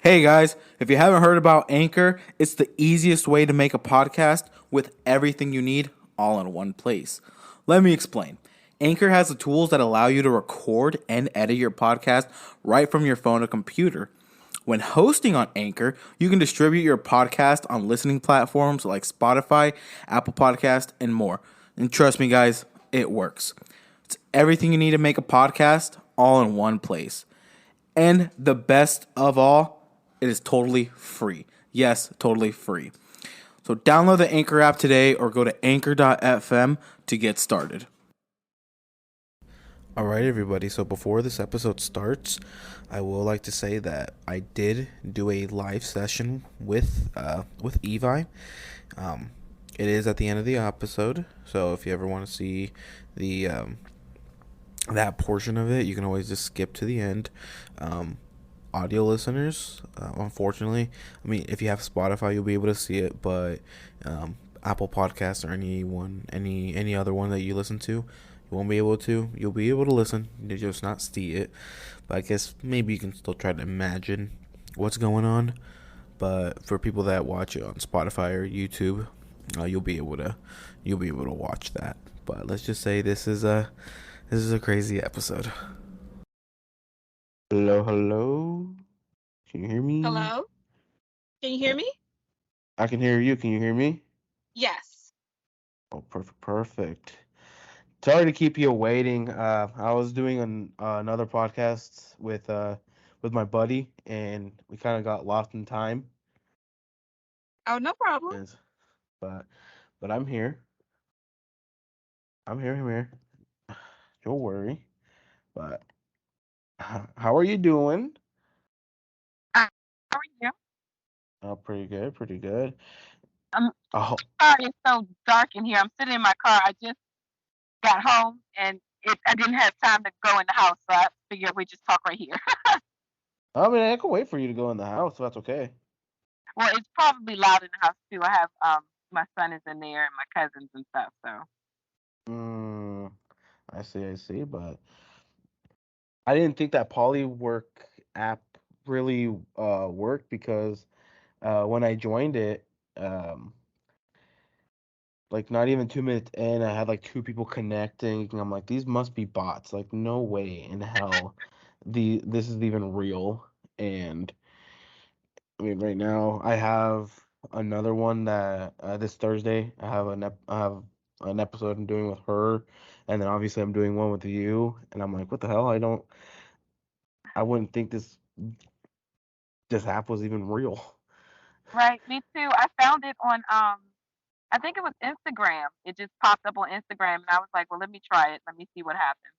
Hey guys, if you haven't heard about Anchor, it's the easiest way to make a podcast with everything you need all in one place. Let me explain. Anchor has the tools that allow you to record and edit your podcast right from your phone or computer. When hosting on Anchor, you can distribute your podcast on listening platforms like Spotify, Apple Podcast, and more. And trust me guys, it works. It's everything you need to make a podcast all in one place. And the best of all, it is totally free. Yes, totally free. So download the Anchor app today or go to anchor.fm to get started. All right, everybody. So before this episode starts, I will like to say that I did do a live session with Evi. It is at the end of the episode, so if you ever want to see the that portion of it, you can always just skip to the end. Audio listeners, unfortunately, I mean, if you have Spotify, you'll be able to see it, but Apple Podcasts or any other one that you listen to, you won't be able to. You'll be able to listen, you just not see it. But I guess maybe you can still try to imagine what's going on. But for people that watch it on Spotify or YouTube, you'll be able to watch that. But let's just say this is a crazy episode. Hello, hello. Can you hear me? Hello? Can you hear me? I can hear you. Can you hear me? Yes. Oh, perfect, perfect. Sorry to keep you waiting. I was doing another podcast with my buddy, and we kind of got lost in time. Oh, no problem. And, but but I'm here. I'm here. I'm here. Don't worry. But how are you doing? How are you? Oh, pretty good. Pretty good. I'm Oh, sorry it's so dark in here. I'm sitting in my car. I just got home and I didn't have time to go in the house, so I figured we just talk right here. I mean, I can wait for you to go in the house. So that's okay. Well, it's probably loud in the house too. I have my son is in there and my cousins and stuff, so Mm, I see. I see. But I didn't think that Polywork app really worked because when I joined it, um, like not even 2 minutes in, I had like two people connecting. And I'm like, these must be bots. Like, no way in hell this is even real. And I mean, right now I have another one that this Thursday I have an episode I'm doing with her, and then obviously I'm doing one with you. And I'm like, what the hell? I wouldn't think this app was even real. right, me too. I found it on I think it was Instagram. It just popped up on Instagram and I was like, well, let me try it. Let me see what happens.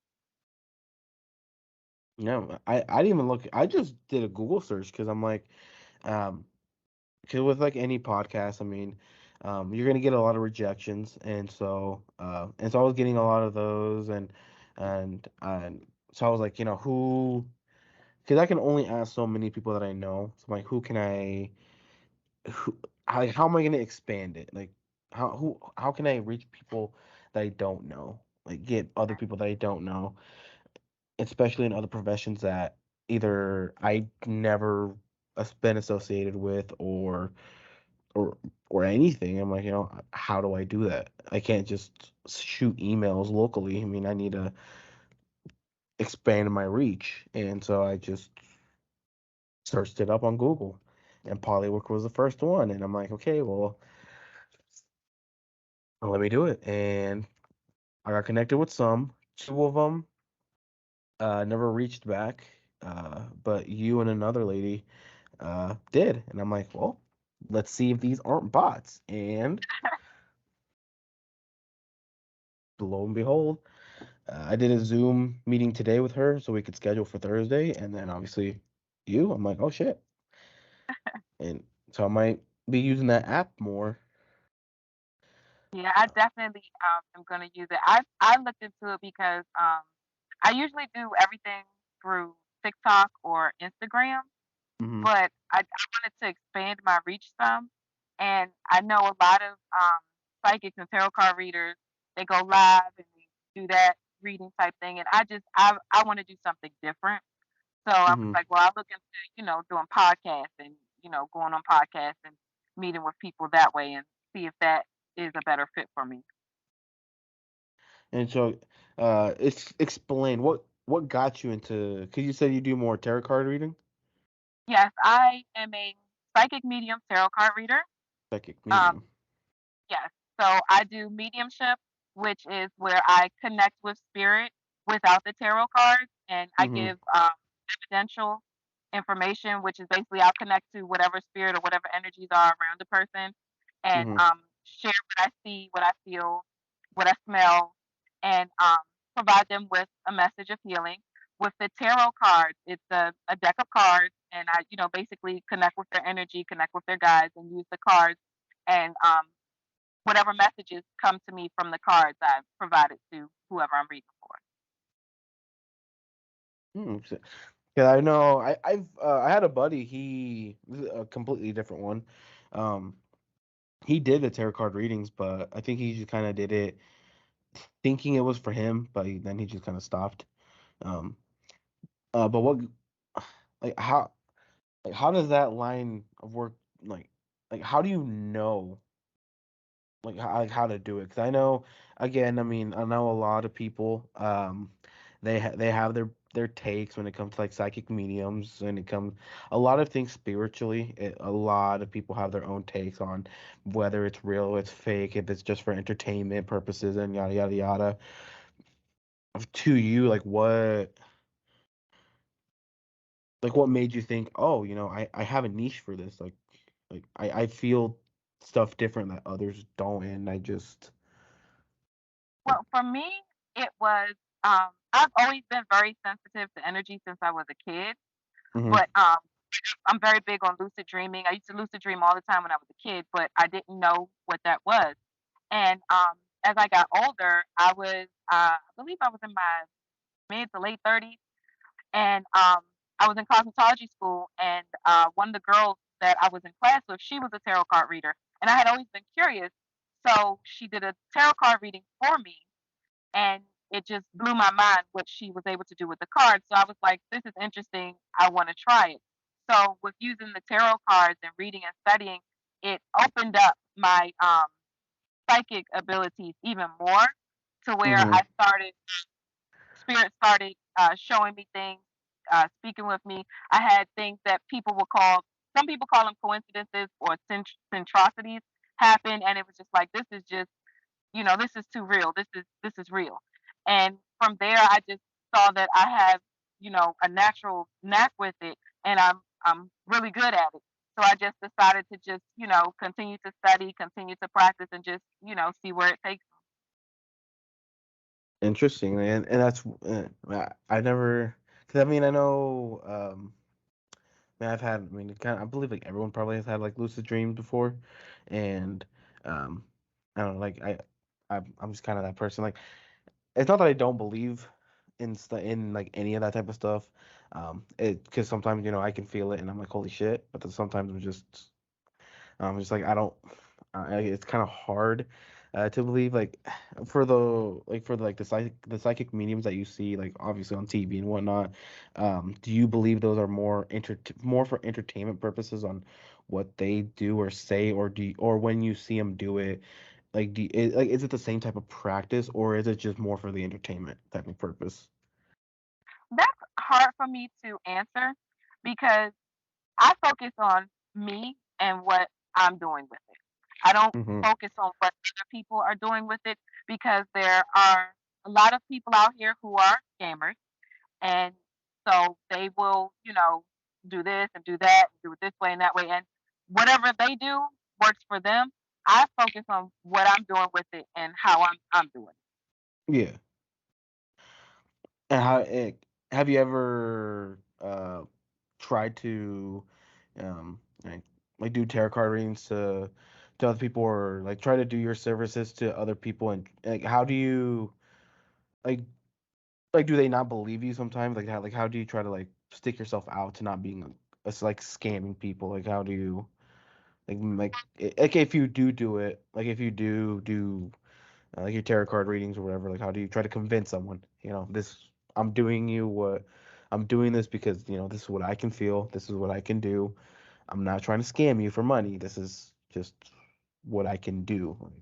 No, I didn't even look. I just did a Google search because I'm like, um, because with like any podcast, I mean, you're gonna get a lot of rejections, and so I was getting a lot of those, and so I was like, who? Because I can only ask so many people that I know. So I'm like, who can I? Who? How am I gonna expand it? Like, how can I reach people that I don't know? Like, get other people that I don't know, especially in other professions that either I never been associated with or or anything. I'm like, how do I do that? I can't just shoot emails locally. I mean, I need to expand my reach, and so I just searched it up on Google, and Polywork was the first one, and I'm like, okay, well, let me do it, and I got connected with some. Two of them never reached back, but you and another lady did, and I'm like, well, let's see if these aren't bots, and lo and behold, I did a Zoom meeting today with her so we could schedule for Thursday, and then obviously you. I'm like, oh shit, and so I might be using that app more. Yeah, I definitely am gonna use it. I looked into it because I usually do everything through TikTok or Instagram, Hmm. but I wanted to expand my reach some, and I know a lot of psychics and tarot card readers. They go live and they do that reading type thing, and I want to do something different. So I was Mm-hmm. like, well, I'll look into, doing podcasts and, going on podcasts and meeting with people that way and see if that is a better fit for me. And so, it's explain what got you into. Cause you said you do more tarot card reading, Yes, I am a psychic medium tarot card reader. psychic Um, medium. yes. So I do mediumship, which is where I connect with spirit without the tarot cards, and I Mm-hmm. give evidential information, which is basically I'll connect to whatever spirit or whatever energies are around the person, and Mm-hmm. share what I see, what I feel, what I smell, and provide them with a message of healing. With the tarot cards, it's a deck of cards, and I, basically connect with their energy, connect with their guides, and use the cards and whatever messages come to me from the cards I've provided to whoever I'm reading for. Mm-hmm. Yeah, I know. I had a buddy. He this is a completely different one. Um, he did the tarot card readings, but I think he just kind of did it thinking it was for him, but then he just kind of stopped. Um, but what, like how does that line of work like like how do you know how to do it? Because I know, again, I mean, I know a lot of people. They have their takes when it comes to like psychic mediums. When it comes a lot of things spiritually, a lot of people have their own takes on whether it's real, or it's fake, if it's just for entertainment purposes, and yada yada yada. To you, what made you think, oh, I have a niche for this, like I feel stuff different that others don't, and I just. Well, for me, it was I've always been very sensitive to energy since I was a kid, Hmm. but I'm very big on lucid dreaming. I used to lucid dream all the time when I was a kid, but I didn't know what that was. And as I got older, I believe I was in my mid to late 30s, and I was in cosmetology school, and one of the girls that I was in class with, she was a tarot card reader, and I had always been curious. So she did a tarot card reading for me, and it just blew my mind what she was able to do with the cards. So I was like, this is interesting. I want to try it. So with using the tarot cards and reading and studying, it opened up my psychic abilities even more to where Hmm. spirit started showing me things, speaking with me. I had things that some people call them coincidences or centrosities happen. And it was just like, this is too real. This is real. And from there, I just saw that I have, a natural knack with it, and I'm really good at it. So I just decided to just, continue to study, continue to practice, and just, see where it takes Interesting, and that's I never, because I mean I know, I mean, I believe like everyone probably has had like lucid dreams before, and um I don't know, like I'm just kind of that person. Like, it's not that I don't believe in like any of that type of stuff, it because sometimes I can feel it and I'm like, holy shit, but then sometimes just like I don't. It's kind of hard to believe, like for the, like the psychic mediums that you see, like obviously on TV and whatnot. Do you believe those are more for entertainment purposes on what they do or say, or or when you see them do it, like is it the same type of practice, or is it just more for the entertainment type of purpose? that's hard for me to answer because I focus on me and what I'm doing with it. I don't Mm-hmm. focus on what other people are doing with it because there are a lot of people out here who are scammers, and so they will, do this and do that, do it this way and that way, and whatever they do works for them. I focus on what I'm doing with it and how I'm doing it. Yeah. And have you ever tried to like do tarot card readings to other people, or like try to do your services to other people, and like how do you like do they not believe you sometimes, how do you try to like stick yourself out to not being like scamming people, like how do you like if you do it, like if you do like your tarot card readings or whatever, like how do you try to convince someone, this I'm doing you what I'm doing this because this is what I can feel. This is what I can do. I'm not trying to scam you for money. This is just what I can do. Like,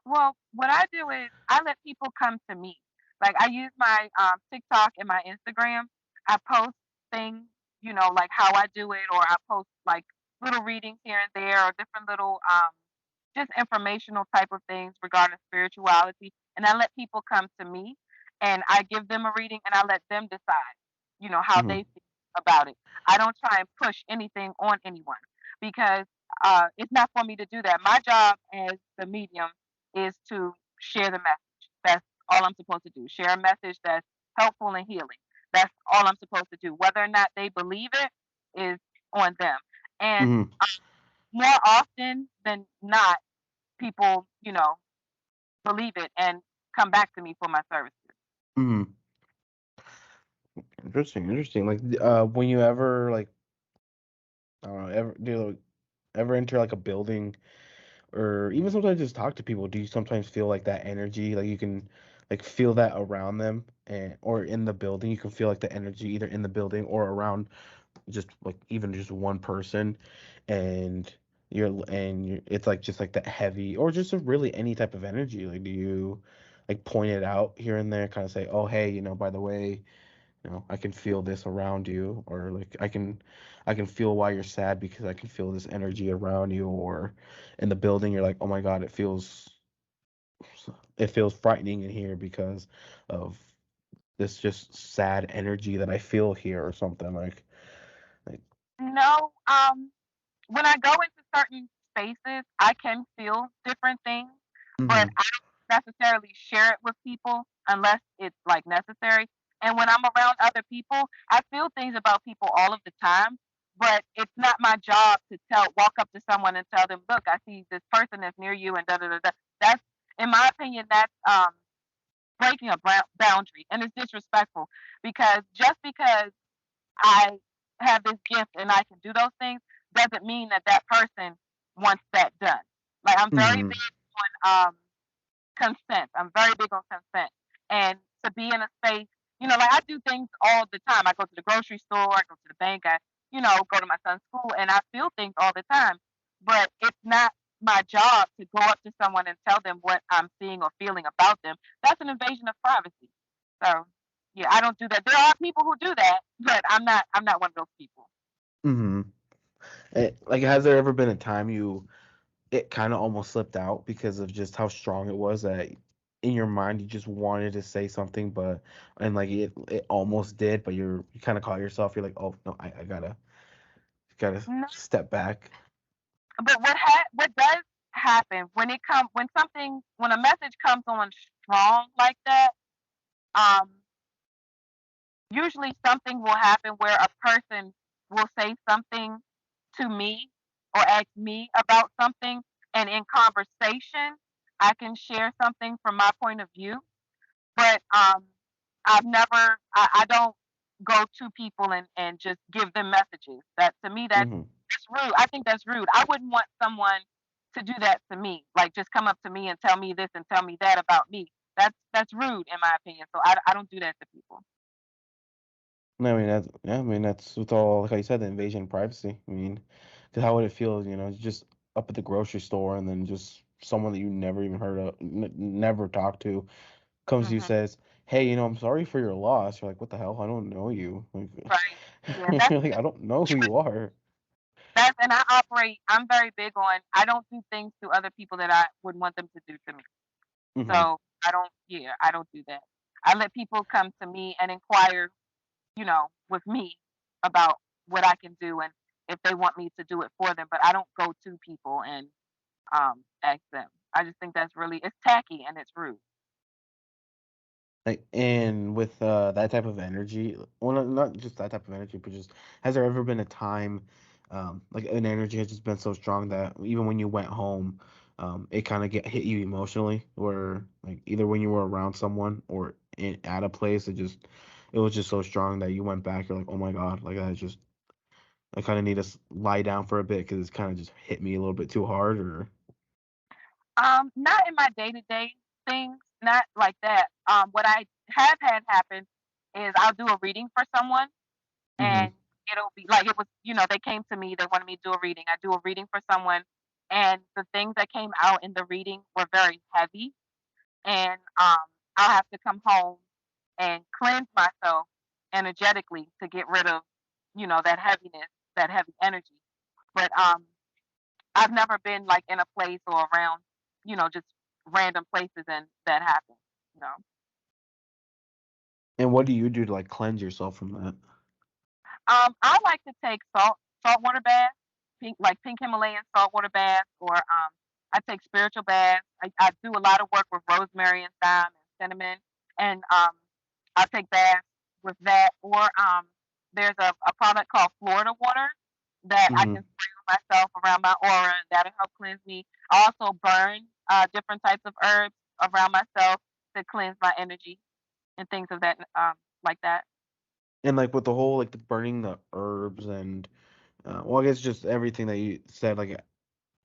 Well, what I do is I let people come to me. Like I use my TikTok and my Instagram. I post things, like how I do it, or I post like little readings here and there, or different little just informational type of things regarding spirituality. And I let people come to me, and I give them a reading, and I let them decide, how mhm, they feel about it. I don't try and push anything on anyone because it's not for me to do that. My job as the medium is to share the message. That's all I'm supposed to do. Share a message that's helpful and healing. That's all I'm supposed to do. Whether or not they believe it is on them. And mhm, more often than not, people, believe it and come back to me for my services. mhm. Interesting, interesting. Like, when you ever like, I don't know, ever enter like a building, or even sometimes just talk to people, do you sometimes feel like that energy, like you can like feel that around them, and or in the building, you can feel like the energy either in the building or around just like even just one person, and it's like just like that heavy or just really any type of energy. Like, do you like point it out here and there, kind of say, oh hey, by the way, I can feel this around you, or like I can feel why you're sad because I can feel this energy around you, or in the building you're like, oh my God, it feels frightening in here because of this just sad energy that I feel here, or something like No, when I go into certain spaces, I can feel different things, but mhm, I don't necessarily share it with people unless it's like necessary. And when I'm around other people, I feel things about people all of the time, but it's not my job to walk up to someone and tell them, "Look, I see this person that's near you," and da da da da. That's, in my opinion, that's breaking a boundary, and it's disrespectful because just because I have this gift and I can do those things doesn't mean that that person wants that done. Like I'm very mhm, big on consent. I'm very big on consent, and to be in a space, like I do things all the time. I go to the grocery store, I go to the bank, I go to my son's school, and I feel things all the time. But it's not my job to go up to someone and tell them what I'm seeing or feeling about them. That's an invasion of privacy. So yeah, I don't do that. There are people who do that, but I'm not one of those people. mhm. Like, has there ever been a time it kind of almost slipped out because of just how strong it was, that in your mind you just wanted to say something, and like it almost did, but you kind of caught yourself. You're like, oh no, I gotta No, step back. but what does happen when when a message comes on strong like that, um, usually something will happen where a person will say something to me or ask me about something, and in conversation I can share something from my point of view. But I don't go to people and just give them messages. That, to me, Hmm. that's rude. I think that's rude. I wouldn't want someone to do that to me. Like just come up to me and tell me this and tell me that about me. That's rude in my opinion. So I don't do that to people. I mean, that's with all, like I said, the invasion of privacy. I mean, 'cause how would it feel, just up at the grocery store, and then just someone that you never even heard of, never talked to, comes to you, Hmm. says, hey, I'm sorry for your loss. You're like, what the hell? I don't know you. Like, Right. Yeah. you're like, I don't know who you are. And I'm very big on, I don't do things to other people that I wouldn't want them to do to me. Hmm. So I don't do that. I let people come to me and inquire, with me about what I can do and if they want me to do it for them. But I don't go to people and ask them. I just think it's tacky and it's rude. Like, and with that type of energy, well, not just that type of energy, but just, has there ever been a time, like an energy has just been so strong that even when you went home, it kind of get hit you emotionally, or like either when you were around someone or at a place, it was just so strong that you went back, you're like, oh my God, like I kind of need to lie down for a bit because it's kind of just hit me a little bit too hard, or. Not in my day to day things, not like that. What I have had happen is I'll do a reading for someone, Mm-hmm. and it'll be like it was, they came to me, they wanted me to do a reading. I do a reading for someone, and the things that came out in the reading were very heavy, and I'll have to come home and cleanse myself energetically to get rid of, that heaviness, that heavy energy. But I've never been like in a place or around, just random places and that happens, you know. And what do you do to like cleanse yourself from that? I like to take saltwater baths, pink Himalayan saltwater baths, or I take spiritual baths. I do a lot of work with rosemary and thyme and cinnamon, and I take baths with that. Or there's a product called Florida water that I Mm-hmm. can spray on myself around my aura, and that'll help cleanse me. I also burn different types of herbs around myself to cleanse my energy and things of that like that. And like with the whole like the burning the herbs and well, I guess just everything that you said, like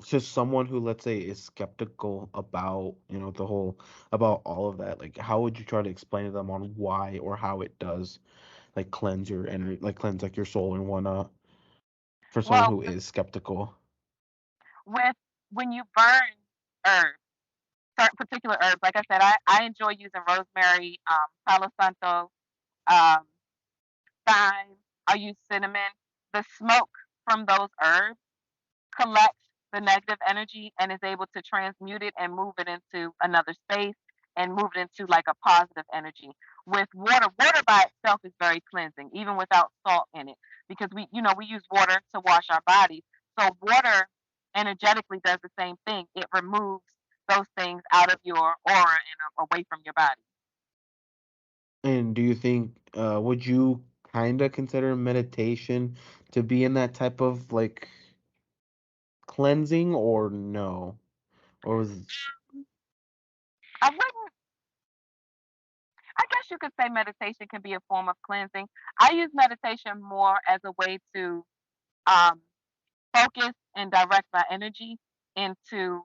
just someone who let's say is skeptical about the whole about all of that, like how would you try to explain to them on why or how it does like cleanse your energy, like cleanse like your soul and whatnot for someone Well, who is skeptical? with when you burn herbs, certain particular herbs, like I said, I enjoy using rosemary, palo santo, um, thyme. I use cinnamon. The smoke from those herbs collects the negative energy and is able to transmute it and move it into another space and move it into like a positive energy. With water, water by itself is very cleansing, even without salt in it, because we use water to wash our bodies. So water energetically does the same thing. It removes those things out of your aura and away from your body. And do you think would you kind of consider meditation to be in that type of like cleansing or no? Or was I wouldn't. I guess you could say meditation can be a form of cleansing. I use meditation more as a way to um, focus and direct my energy into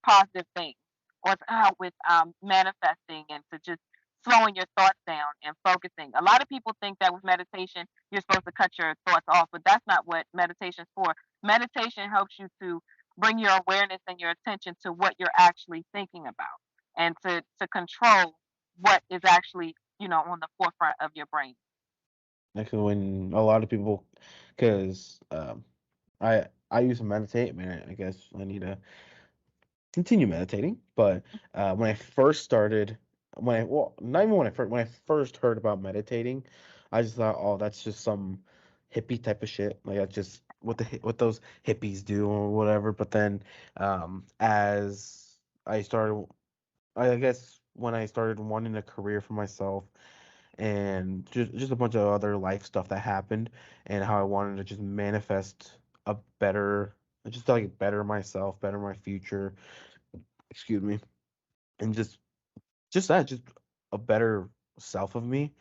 positive things, or to help with manifesting and to just slowing your thoughts down and focusing. A lot of people think that with meditation, you're supposed to cut your thoughts off, but that's not what meditation is for. Meditation helps you to bring your awareness and your attention to what you're actually thinking about, and to control what is actually, on the forefront of your brain. like when a lot of people, because I used to meditate. I mean, I guess I need to continue meditating. But when I first started, well, not even when I first heard about meditating, I just thought, oh, that's just some hippie type of shit. Like that's just what those hippies do or whatever. But then as I started, I guess when I started wanting a career for myself and just a bunch of other life stuff that happened and how I wanted to just manifest a better just to, like better myself, better my future, excuse me, and just a better self of me.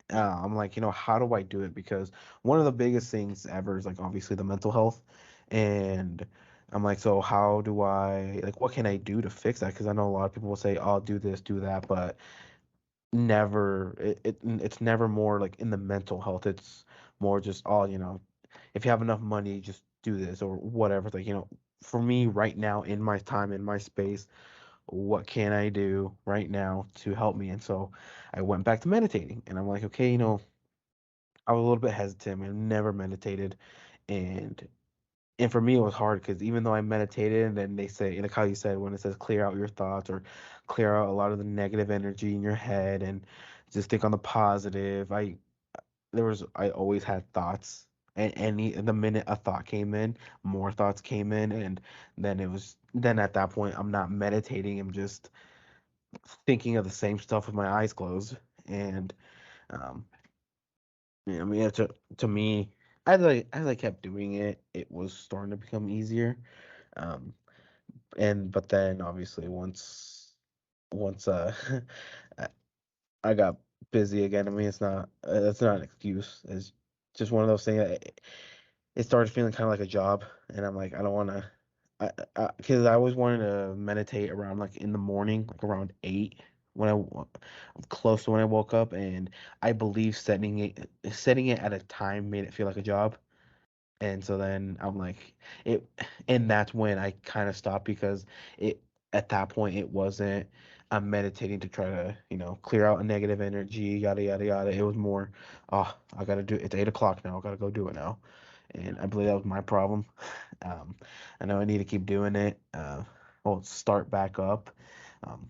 I'm like, how do I do it? Because one of the biggest things ever is like obviously the mental health, and I'm like, so how do I like what can I do to fix that? Because I know a lot of people will say, oh, do this, do that, but it's never more like in the mental health. It's more just all if you have enough money, just do this or whatever. It's like for me right now in my time in my space, what can I do right now to help me? And so I went back to meditating, and I'm like, okay, I was a little bit hesitant. I never meditated, and for me it was hard because even though I meditated, and then they say, like how you said, when it says clear out your thoughts or clear out a lot of the negative energy in your head and just think on the positive. I always had thoughts. And the minute a thought came in, more thoughts came in, and then at that point I'm not meditating. I'm just thinking of the same stuff with my eyes closed. And um, yeah, I mean, to me, as I kept doing it, it was starting to become easier. Um, and but then obviously once I I got busy again. I mean, that's not an excuse. It's just one of those things. It started feeling kind of like a job, and I'm like, I don't want to. Because I always wanted to meditate around like in the morning, like around 8. when close to when I woke up, and I believe setting it at a time made it feel like a job. And so then I'm like it, and that's when I kind of stopped because it at that point it wasn't I'm meditating to try to clear out a negative energy, yada yada yada. It was more, oh, I gotta do it's 8 o'clock now, I gotta go do it now, and I believe that was my problem. Um, I know I need to keep doing it. Well, start back up. Um,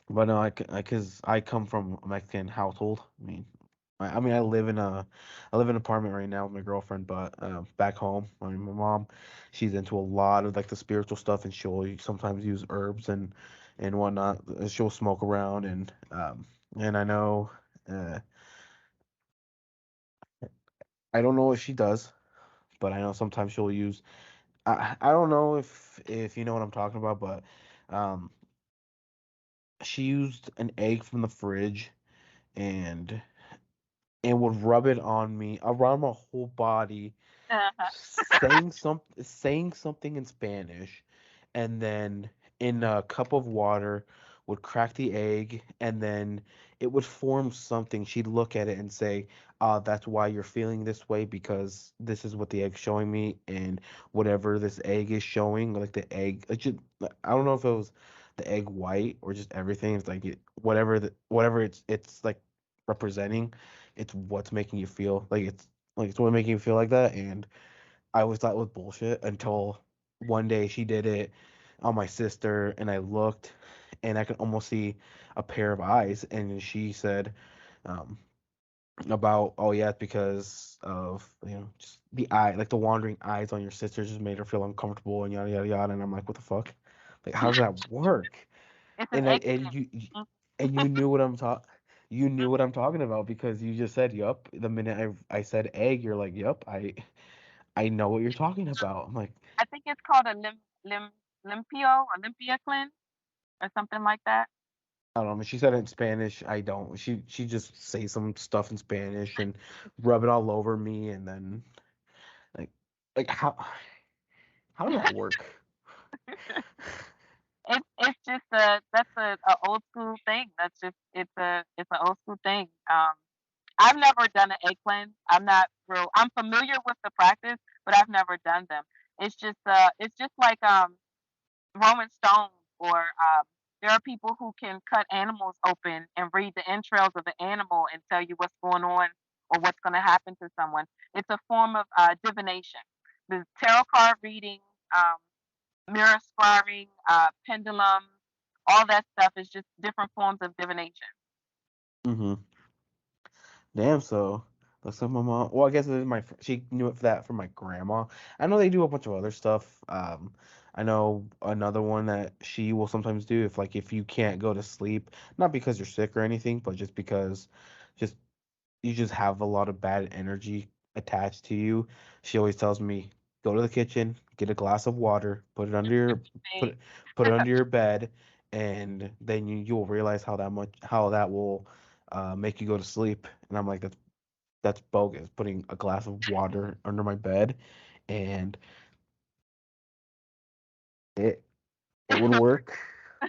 but no, because I come from a Mexican household. I mean, I live in an apartment right now with my girlfriend, but back home, I mean, my mom, she's into a lot of like the spiritual stuff, and she'll sometimes use herbs and whatnot. She'll smoke around, and I know, uh, I don't know what she does, but I know sometimes she'll use. I don't know if you know what I'm talking about, but um, she used an egg from the fridge and would rub it on me around my whole body, Uh-huh. saying something in Spanish, and then in a cup of water would crack the egg, and then it would form something. She'd look at it and say, that's why you're feeling this way, because this is what the egg's showing me, and whatever this egg is showing, like the egg, I don't know if it was the egg white or just everything. It's like whatever it's like representing, it's what's making you feel like it's what making you feel like that. And I always thought it was bullshit until one day she did it on my sister, and I looked, and I could almost see a pair of eyes, and she said, um, about, oh yeah, it's because of just the eye, like the wandering eyes on your sister just made her feel uncomfortable and yada yada yada. And I'm like, what the fuck? Like, how does that work? It's an And I egg and plant. Mm. you knew what you knew what I'm talking about because you just said yup. The minute I said egg, you're like, yup, I know what you're talking about. I'm like, I think it's called a limpio, Olympia cleanse, or something like that. I don't know. I mean, she said it in Spanish. I don't. She just say some stuff in Spanish and rub it all over me, and then like how does that work? It's just that's a old school thing. That's just it's an old school thing. I've never done an egg cleanse. I'm familiar with the practice, but I've never done them. It's just like Rolling Stones, or there are people who can cut animals open and read the entrails of the animal and tell you what's going on or what's going to happen to someone. It's a form of divination. The tarot card reading, um, mirror scrying, pendulums, all that stuff is just different forms of divination. Hmm. Damn. So looks like my mom. Well, I guess it is she knew it for that from my grandma. I know they do a bunch of other stuff. I know another one that she will sometimes do if you can't go to sleep, not because you're sick or anything, but just because just you just have a lot of bad energy attached to you. She always tells me, go to the kitchen, get a glass of water, put They, it put it under your bed, and then you'll realize how that will make you go to sleep. And I'm like, that's bogus. Putting a glass of water under my bed, and it it would work.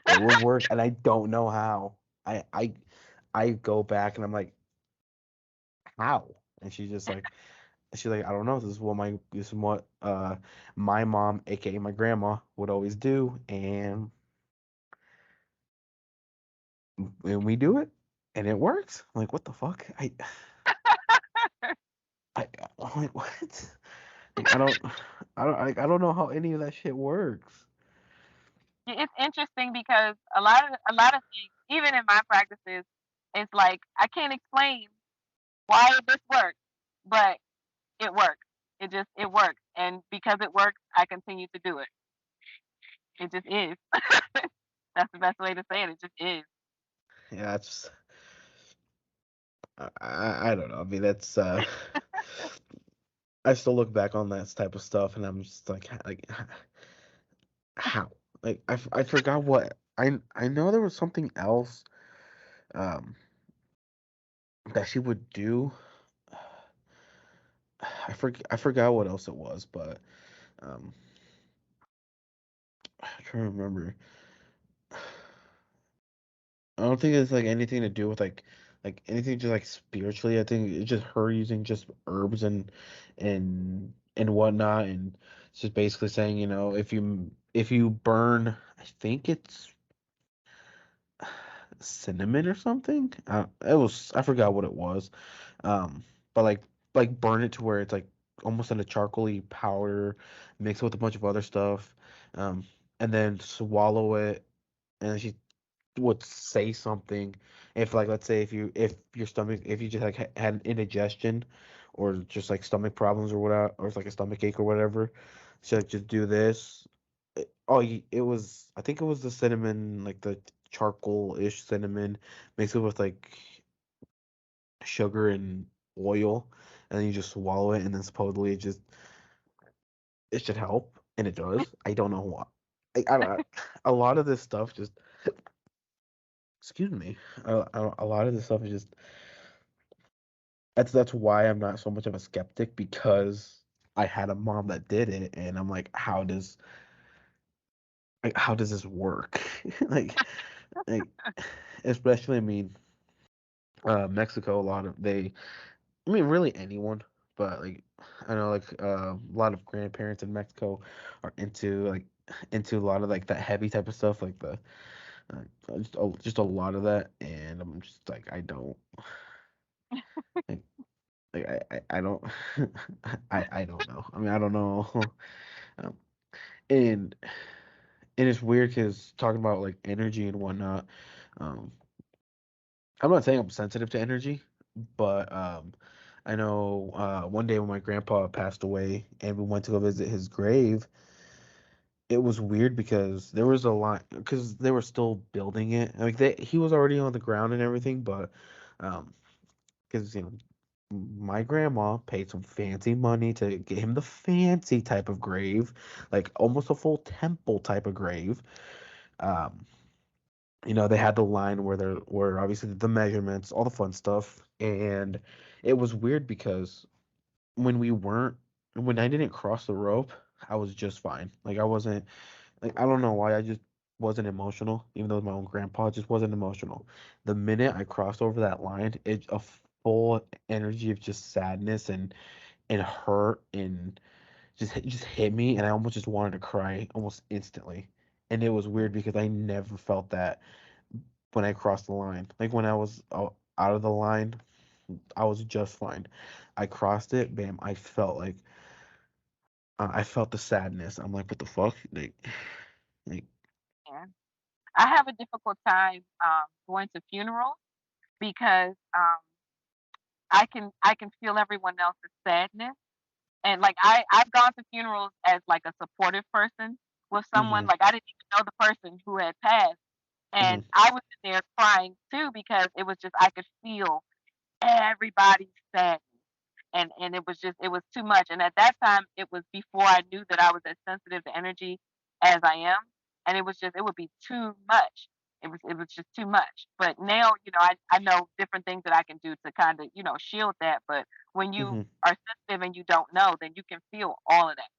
It would work, and I don't know how. I go back and I'm like, how? And she's like, I don't know. This is what my mom, aka my grandma, would always do, and we do it, and it works. I'm like, what the fuck? I I'm like, what? Like, I don't know how any of that shit works. it's interesting because a lot of things, even in my practices, it's like I can't explain why this works, but it works. It works, and because it works, I continue to do it. It just is. That's the best way to say it. It just is. Yeah, it's I don't know. I mean, that's I still look back on that type of stuff, and I'm just like how? Like I forgot what I know there was something else um that she would do. I forgot what else it was, but um I'm trying to remember. I don't think it's like anything to do with like anything just like spiritually. I think it's just her using just herbs and whatnot, and it's just basically saying, if you burn, I think it's cinnamon or something. I forgot what it was. Um, but like burn it to where it's like almost in a charcoaly powder, mix it with a bunch of other stuff, um, and then swallow it. And she would say something if like let's say if your stomach if you just like had indigestion or just like stomach problems or whatever or it's like a stomach ache or whatever, so like just do this. It was I think it was the cinnamon, like the charcoal-ish cinnamon, mix it with like sugar and oil, and then you just swallow it, and then supposedly it should help, and it does. I don't know why. I don't, a lot of this stuff just, excuse me, a lot of this stuff is just, that's why I'm not so much of a skeptic, because I had a mom that did it, and I'm like, how does this work? like like especially, I mean, Mexico, a lot of they, I mean, really anyone, but like I know like a lot of grandparents in Mexico are into a lot of like that heavy type of stuff, like the just a lot of that, and I'm just like like, I don't I don't know. I mean, I don't know. Um, and and it's weird because talking about like energy and whatnot. Um, I'm not saying I'm sensitive to energy, but I know one day when my grandpa passed away and we went to go visit his grave, it was weird because there was a lot, because they were still building it. Like he was already on the ground and everything, but um, because my grandma paid some fancy money to get him the fancy type of grave, like almost a full temple type of grave. Um, they had the line where there were obviously the measurements, all the fun stuff, and it was weird because when we weren't, when I didn't cross the rope, I was just fine. Like I wasn't, like I don't know why, I just wasn't emotional, even though it was my own grandpa, just wasn't emotional. The minute I crossed over that line, it a full energy of just sadness and hurt and just hit me, and I almost just wanted to cry almost instantly. And it was weird because I never felt that when I crossed the line. Like when I was out of the line, I was just fine. I crossed it, bam, I felt the sadness. I'm like, what the fuck? Like, Yeah. I have a difficult time going to funerals because I can feel everyone else's sadness. And like I've gone to funerals as like a supportive person with someone, mhm, like I didn't even know the person who had passed. And mhm, I was in there crying too because it was just I could feel everybody's sadness. And it was too much. And at that time it was before I knew that I was as sensitive to energy as I am. And it would be too much. It was just too much. But now, I know different things that I can do to kind of, shield that. But when you mhm. are sensitive and you don't know, then you can feel all of that.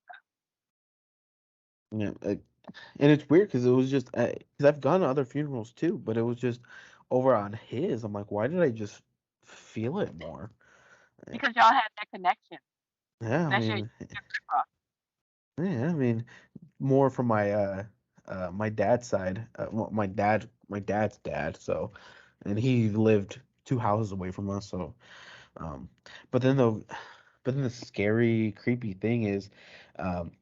Yeah, and it's weird because it was just because I've gone to other funerals too, but it was just over on his. I'm like, why did I just feel it more? Yeah, Because y'all had that connection. yeah, I That's mean, your grandpa. yeah, I mean, more from my dad's side, well, my dad's dad. So, and he lived 2 houses away from us. So, um, but then the but then the scary, creepy thing is, um,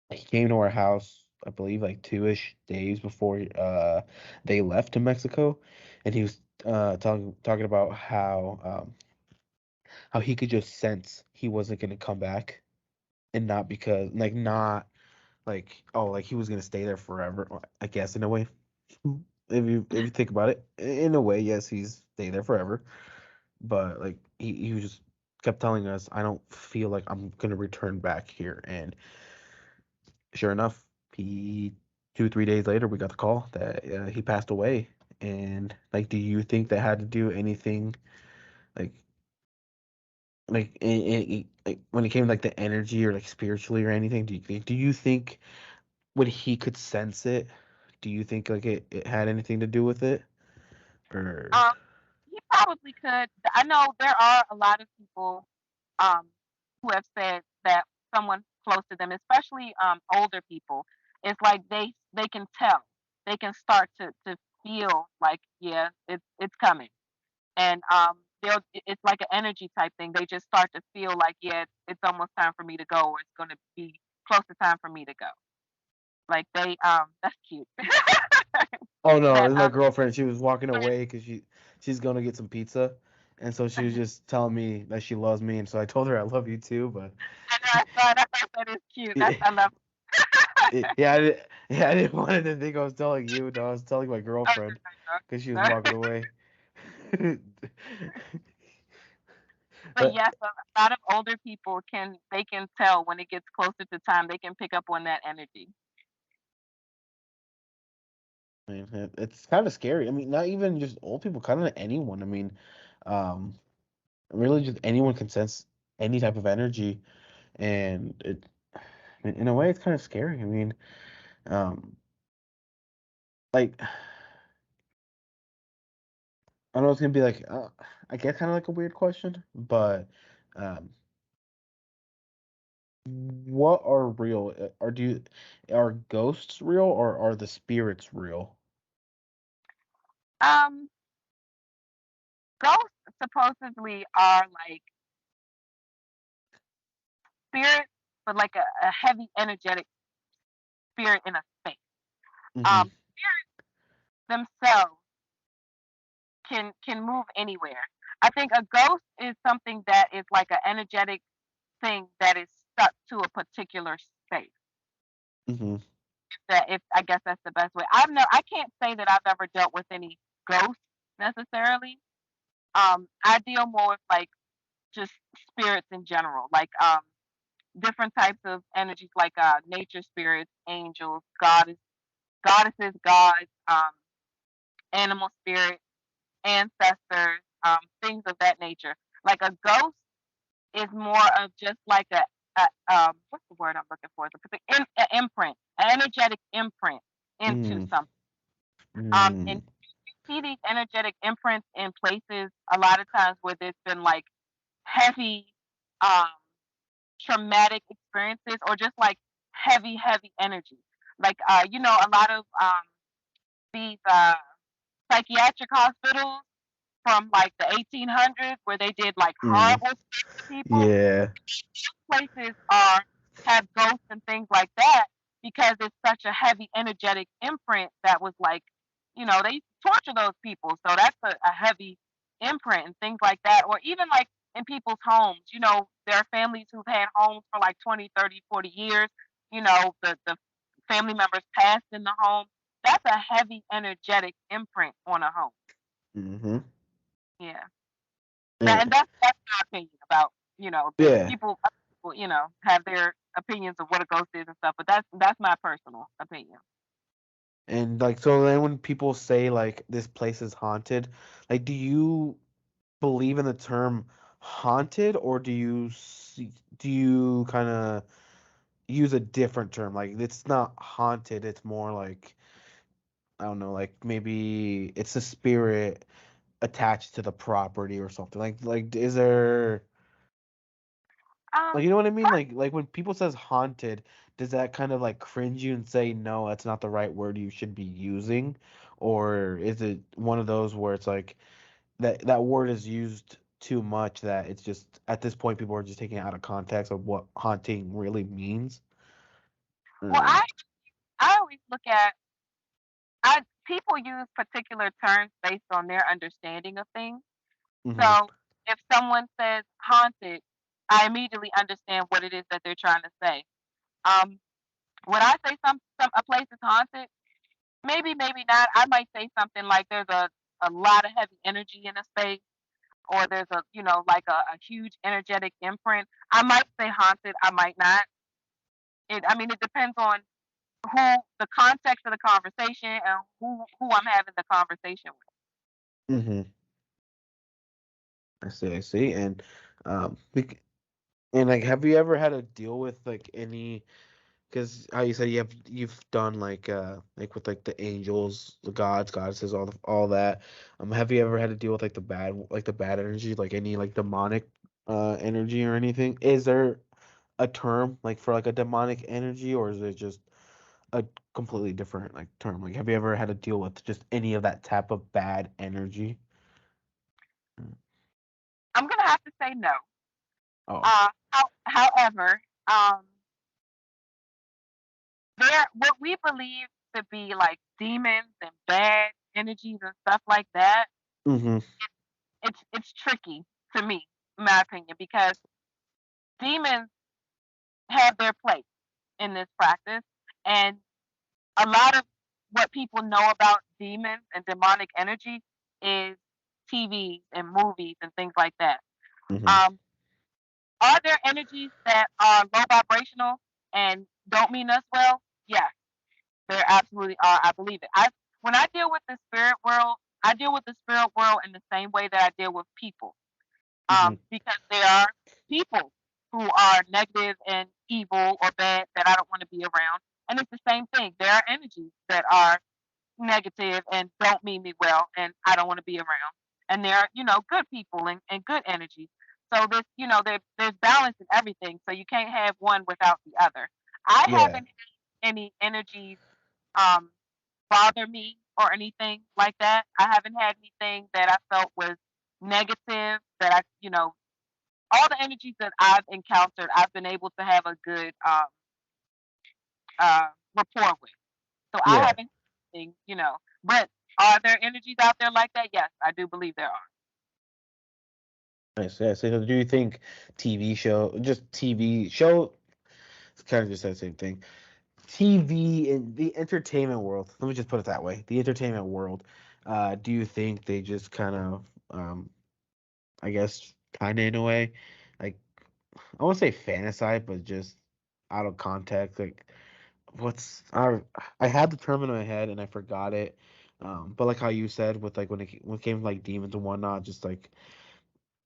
he came to our house, I believe, like 2-ish days before they left to Mexico, and he was talking about how he could just sense he wasn't gonna come back, and not because like not like, oh, like he was gonna stay there forever. I guess in a way, if you think about it, in a way, yes, he's stay there forever. But like he was just kept telling us, I don't feel like I'm gonna return back here. And sure enough, he 2-3 days later, we got the call that he passed away. And like, do you think that had to do anything like like when it came to like the energy or like spiritually or anything? Do you think when he could sense it, do you think like it had anything to do with it? Or Um, he probably could. I know there are a lot of people um, who have said that someone close to them, especially older people, it's like they can tell, they can start to feel like yeah, it's coming, and it's like an energy type thing. They just start to feel like yeah, it's almost time for me to go, or it's going to be close to time for me to go. Like that's cute. oh no, that it's my girlfriend. She was walking away because she's gonna get some pizza, and so she was just telling me that she loves me, and so I told her I love you too. But I know I saw it. I thought that is cute. That's yeah, I love. yeah, I didn't want her to think I was telling you. No, I was telling my Oh, girlfriend because she was no, no. walking away. But But yes, a lot of older people can tell when it gets closer to time. They can pick up on that energy. man, it's kind of scary. I mean, not even just old people, kind of anyone. I mean, um, really, just anyone can sense any type of energy, and in a way, it's kind of scary. I mean, um, like I know it's gonna be like, I guess kind of like a weird question, but um, what are real? Are ghosts real or are the spirits real? Um, Ghosts supposedly are like spirits, but like a heavy energetic spirit in a space. Mm-hmm. Spirits themselves can move anywhere. I think a ghost is something that is like an energetic thing that is stuck to a particular space. Mm-hmm. That if I guess that's the best way. I can't say that I've ever dealt with any ghosts necessarily. I deal more with like just spirits in general, like different types of energies, like nature spirits, angels, goddesses, gods, animal spirits, ancestors, things of that nature. Like a ghost is more of just like a what's the word I'm looking for? It's an imprint, an energetic imprint into Mm-hmm. something. And Mm-hmm. see these energetic imprints in places a lot of times where there's been like heavy um, traumatic experiences or just like heavy energy. Like a lot of these psychiatric hospitals from like the 1800s where they did like Mm. horrible stuff to people. Yeah. Places are have ghosts and things like that because it's such a heavy energetic imprint that was like, they used to torture those people. So that's a heavy imprint and things like that. Or even like in people's homes, there are families who've had homes for like 20, 30, 40 years. The family members passed in the home. That's a heavy energetic imprint on a home. Mm-hmm. Yeah. And That's my opinion about, there's yeah. people, have their opinions of what a ghost is and stuff, but that's my personal opinion. And like so then when people say like this place is haunted, like do you believe in the term haunted or do you kind of use a different term? Like it's not haunted, it's more like I don't know, like maybe it's a spirit attached to the property or something. Like is there like Um, you know what I mean? Like when people says haunted, does that kind of like cringe you and say no, that's not the right word you should be using? Or is it one of those where it's like that word is used too much that it's just at this point people are just taking it out of context of what haunting really means? well, Um, I always look at I people use particular terms based on their understanding of things. mhm, So if someone says haunted, I immediately understand what it is that they're trying to say. Um, when I say some a place is haunted, maybe not. I might say something like there's a lot of heavy energy in a space, or there's like a huge energetic imprint. I might say haunted, I might not. I mean, it depends on who the context of the conversation and who I'm having the conversation with. mhm. I see. And um, bec- and like, have you ever had to deal with like any Because how you said you've done like with like the angels, the gods, goddesses, all that. Have you ever had to deal with like the bad energy, like any like demonic energy or anything? Is there a term like for like a demonic energy, or is it just a completely different like term? Like, have you ever had to deal with just any of that type of bad energy? I'm gonna have to say no. Oh. However, um, there what we believe to be like demons and bad energies and stuff like that, Mm-hmm. it's tricky to me, in my opinion, because demons have their place in this practice, and a lot of what people know about demons and demonic energy is TV and movies and things like that. Mm-hmm. Um, are there energies that are low vibrational and don't mean us well? Yes, there absolutely are. I believe it. When I deal with the spirit world, I deal with the spirit world in the same way that I deal with people, Mm-hmm. because there are people who are negative and evil or bad that I don't want to be around, and it's the same thing. There are energies that are negative and don't mean me well and I don't want to be around. And there are, good people and good energies. So there's balance in everything. So you can't have one without the other. I Yeah. haven't had any energies um bother me or anything like that. I haven't had anything that I felt was negative that all the energies that I've encountered, I've been able to have a good uh rapport with. So I Yeah. haven't seen, but are there energies out there like that? Yes, I do believe there are. Nice. Yeah. So do you think TV show, it's kind of just that same thing. TV in the entertainment world. Let me just put it that way. The entertainment world. Do you think they just kind of, I guess, kind of in a way, like I won't say fantasize, but just out of context, like I had the term in my head and I forgot it. But like how you said with like when it came to like demons and whatnot, just like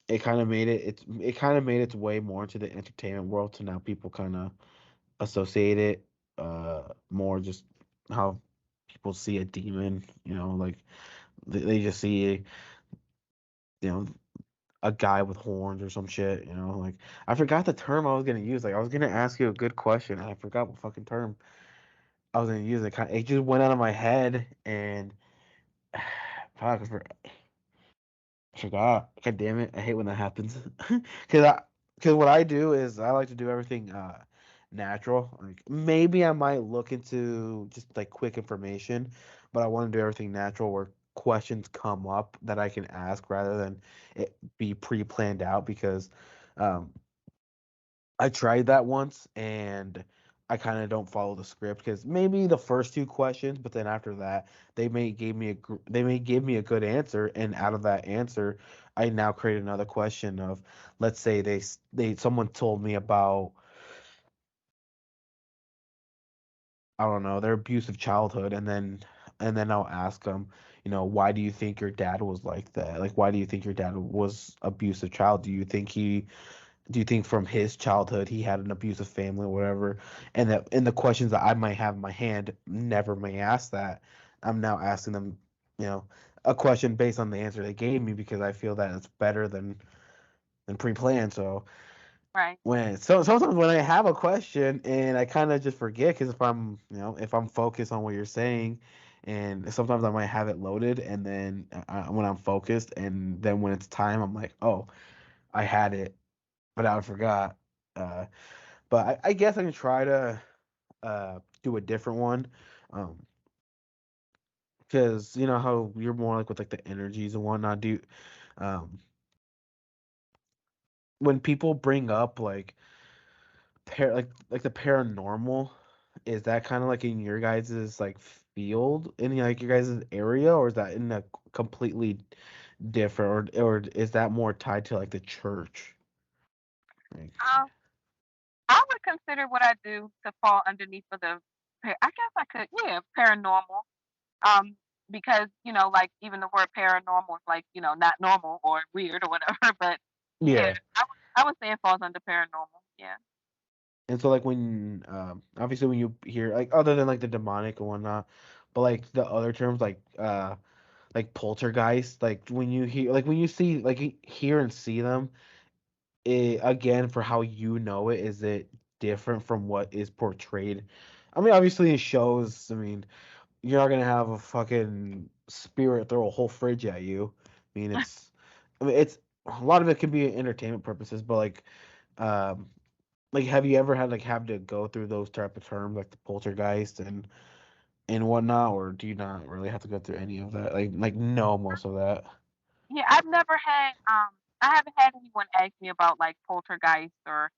it kind of made its way more into the entertainment world. So now people kind of associate it more just how people see a demon, like they just see, you know, a guy with horns or some shit, like I forgot the term I was gonna use. Like I was gonna ask you a good question and I forgot what fucking term I was gonna use. It just went out of my head and fuck, I forgot. God damn it! I hate when that happens. Cause I, cause what I do is I like to do everything natural. Like maybe I might look into just like quick information, but I want to do everything natural where questions come up that I can ask rather than it be pre-planned out because um I tried that once and I kind of don't follow the script because maybe the first two questions, but then after that, they may give me a good answer, and out of that answer, I now create another question of, let's say someone told me about, I don't know, their abusive childhood, and then I'll ask them, why do you think your dad was like that? Like, why do you think your dad was abusive child? Do you think from his childhood he had an abusive family or whatever? And that in the questions that I might have in my hand never may ask that. I'm now asking them, you know, a question based on the answer they gave me because I feel that it's better than pre-planned. So Right. sometimes when I have a question and I kind of just forget because if I'm focused on what you're saying, and sometimes I might have it loaded, and then when I'm focused, and then when it's time, I'm like, oh, I had it, but I forgot. Uh, but I guess I can try to do a different one. Um, because you know how you're more like with like the energies and whatnot. Um when people bring up like like the paranormal, is that kind of like in your guys's like field in like your guys's area, or is that in a completely different, or is that more tied to like the church? Like, Um, I would consider what I do to fall underneath of I guess I could, yeah, paranormal. Um, because like even the word paranormal is like not normal or weird or whatever. But yeah, yeah. I would say it falls under paranormal. Yeah. And so like when obviously when you hear like other than like the demonic and whatnot, but like the other terms like poltergeist, like when you hear like when you see like hear and see them, again for how you know it, is it different from what is portrayed? I mean, obviously in shows, I mean, you're not gonna have a fucking spirit throw a whole fridge at you. I mean, I mean, it's a lot of it can be entertainment purposes, but um, like, have you ever had like have to go through those type of terms like the poltergeist and whatnot, or do you not really have to go through any of that? Like know most of that. Yeah, I've never had I haven't had anyone ask me about like poltergeist or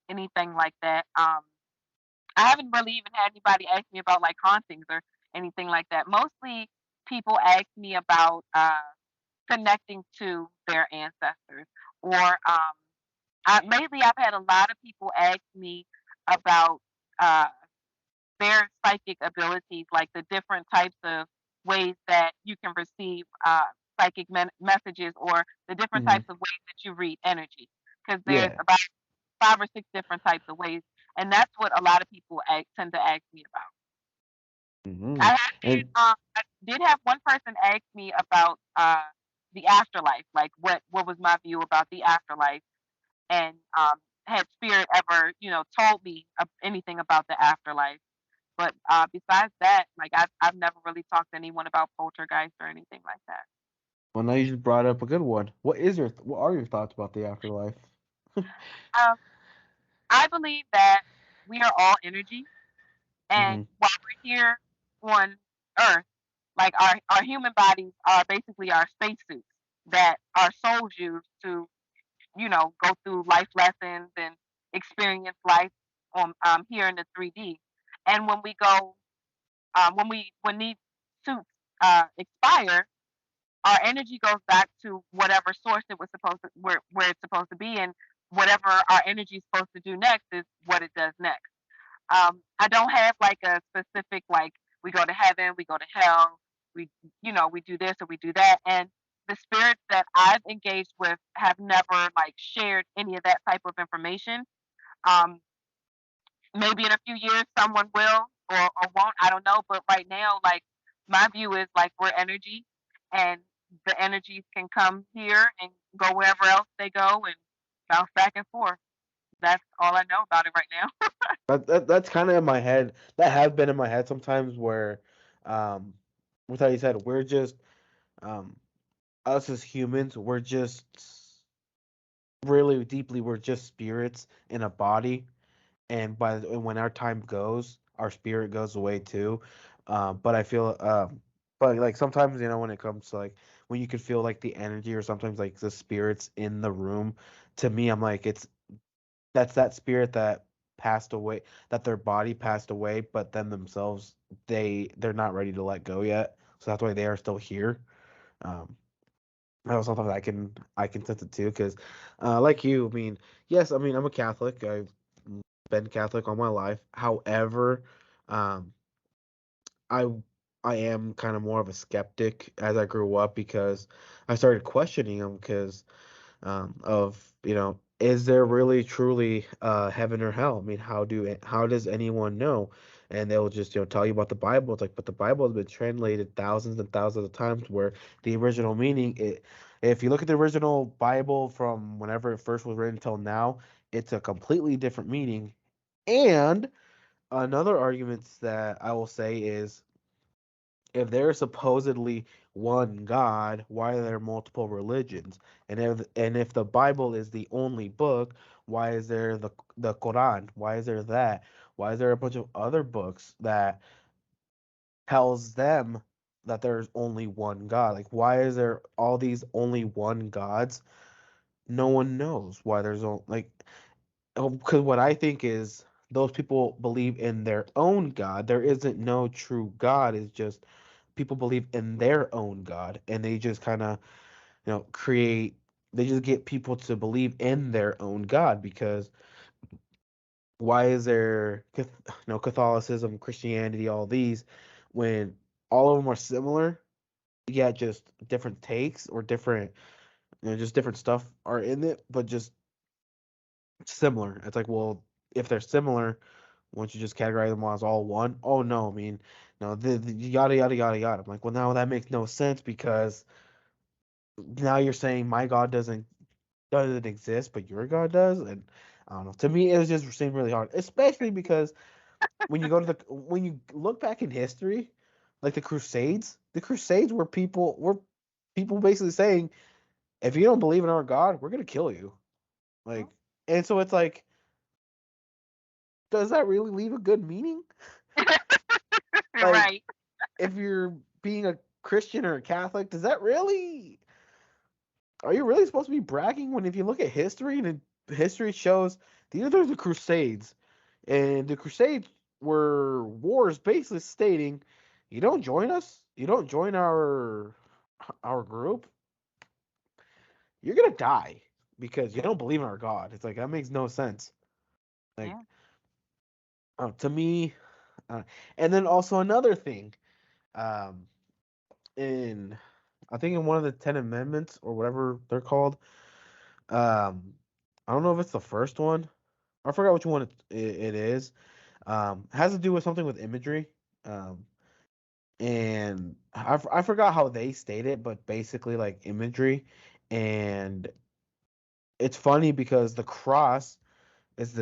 anything like that. I haven't really even had anybody ask me about like hauntings or anything like that. Mostly people ask me about connecting to their ancestors or lately I've had a lot of people ask me about uh their psychic abilities, like the different types of ways that you can receive psychic messages or the different Hmm. types of ways that you read energy. Because there's Yeah. about 5 or 6 different types of ways, and that's what a lot of people tend to ask me about. Hmm. And I did have one person ask me about the afterlife, like what was my view about the afterlife, and had spirit ever told me anything about the afterlife. But besides that, like I've never really talked to anyone about poltergeist or anything like that. well, now you just brought up a good one. What are your thoughts about the afterlife? Um, I believe that we are all energy, and Hmm. while we're here on Earth, like our human bodies are basically our spacesuits that our souls use to go through life lessons and experience life on here in the 3D. And when we go when these suits expire, our energy goes back to whatever source it was supposed to where it's supposed to be, and whatever our energy is supposed to do next is what it does next. I don't have like a specific like we go to heaven, we go to hell, we we do this or we do that, and the spirits that I've engaged with have never like shared any of that type of information. Um, Maybe in a few years someone will or won't. I don't know, but right now, like my view is like we're energy, and the energies can come here and go wherever else they go and bounce back and forth. That's all I know about it right now. That's kind of in my head. That has been in my head sometimes where, um, with how you said, we're just um, us as humans, we're just really deeply, we're just spirits in a body, and when our time goes, our spirit goes away too. But I feel but like sometimes when it comes to like when you can feel like the energy or sometimes like the spirits in the room, to me I'm like that's that spirit that passed away, that their body passed away, but then themselves they're not ready to let go yet, so that's why they are still here. Um, I know sometimes I can sense it too, because like you, I mean, yes, I mean I'm a Catholic. I've been Catholic all my life. However, um, I I am kind of more of a skeptic as I grew up because I started questioning them because of is there really truly heaven or hell? I mean, how does anyone know? And they'll just tell you about the Bible. It's like, but the Bible has been translated thousands and thousands of times. Where the original meaning, if you look at the original Bible from whenever it first was written till now, it's a completely different meaning. And another argument that I will say is, if there's supposedly one God, why are there multiple religions? And if the Bible is the only book, why is there the Quran? Why is there that? Why is there a bunch of other books that tells them that there's only one God? Like, why is there all these only one gods? No one knows why there's only like, because what I think is those people believe in their own God. There isn't no true God. It's just people believe in their own God, and they just kind of create. They just get people to believe in their own God, because why is there Catholicism, Christianity, all these, when all of them are similar, yet just different takes or different, just different stuff are in it, but just similar. It's like, well, if they're similar, wouldn't you just categorize them as all one? Oh no, I mean, no, the yada yada yada yada. I'm like, well, now that makes no sense because now you're saying my God doesn't exist, but your God does, and I don't know. To me, it was just seemed really hard, especially because when you look back in history, like the Crusades were people basically saying, if you don't believe in our God, we're gonna kill you. Like, and so it's like, does that really leave a good meaning? Like, Right. if you're being a Christian or a Catholic, does that really are you really supposed to be bragging when if you look at history and history shows these are the Crusades, and the Crusades were wars basically stating, you don't join us, you don't join our group, you're gonna die because you don't believe in our God. It's like that makes no sense. Like Yeah. to me, uh, and then also another thing, um, in I think in one of the Ten Amendments or whatever they're called, um, I don't know if it's the first one. I forgot which one it is. It has to do with something with imagery. Um, and I forgot how they state it, but basically like imagery. And it's funny because the cross is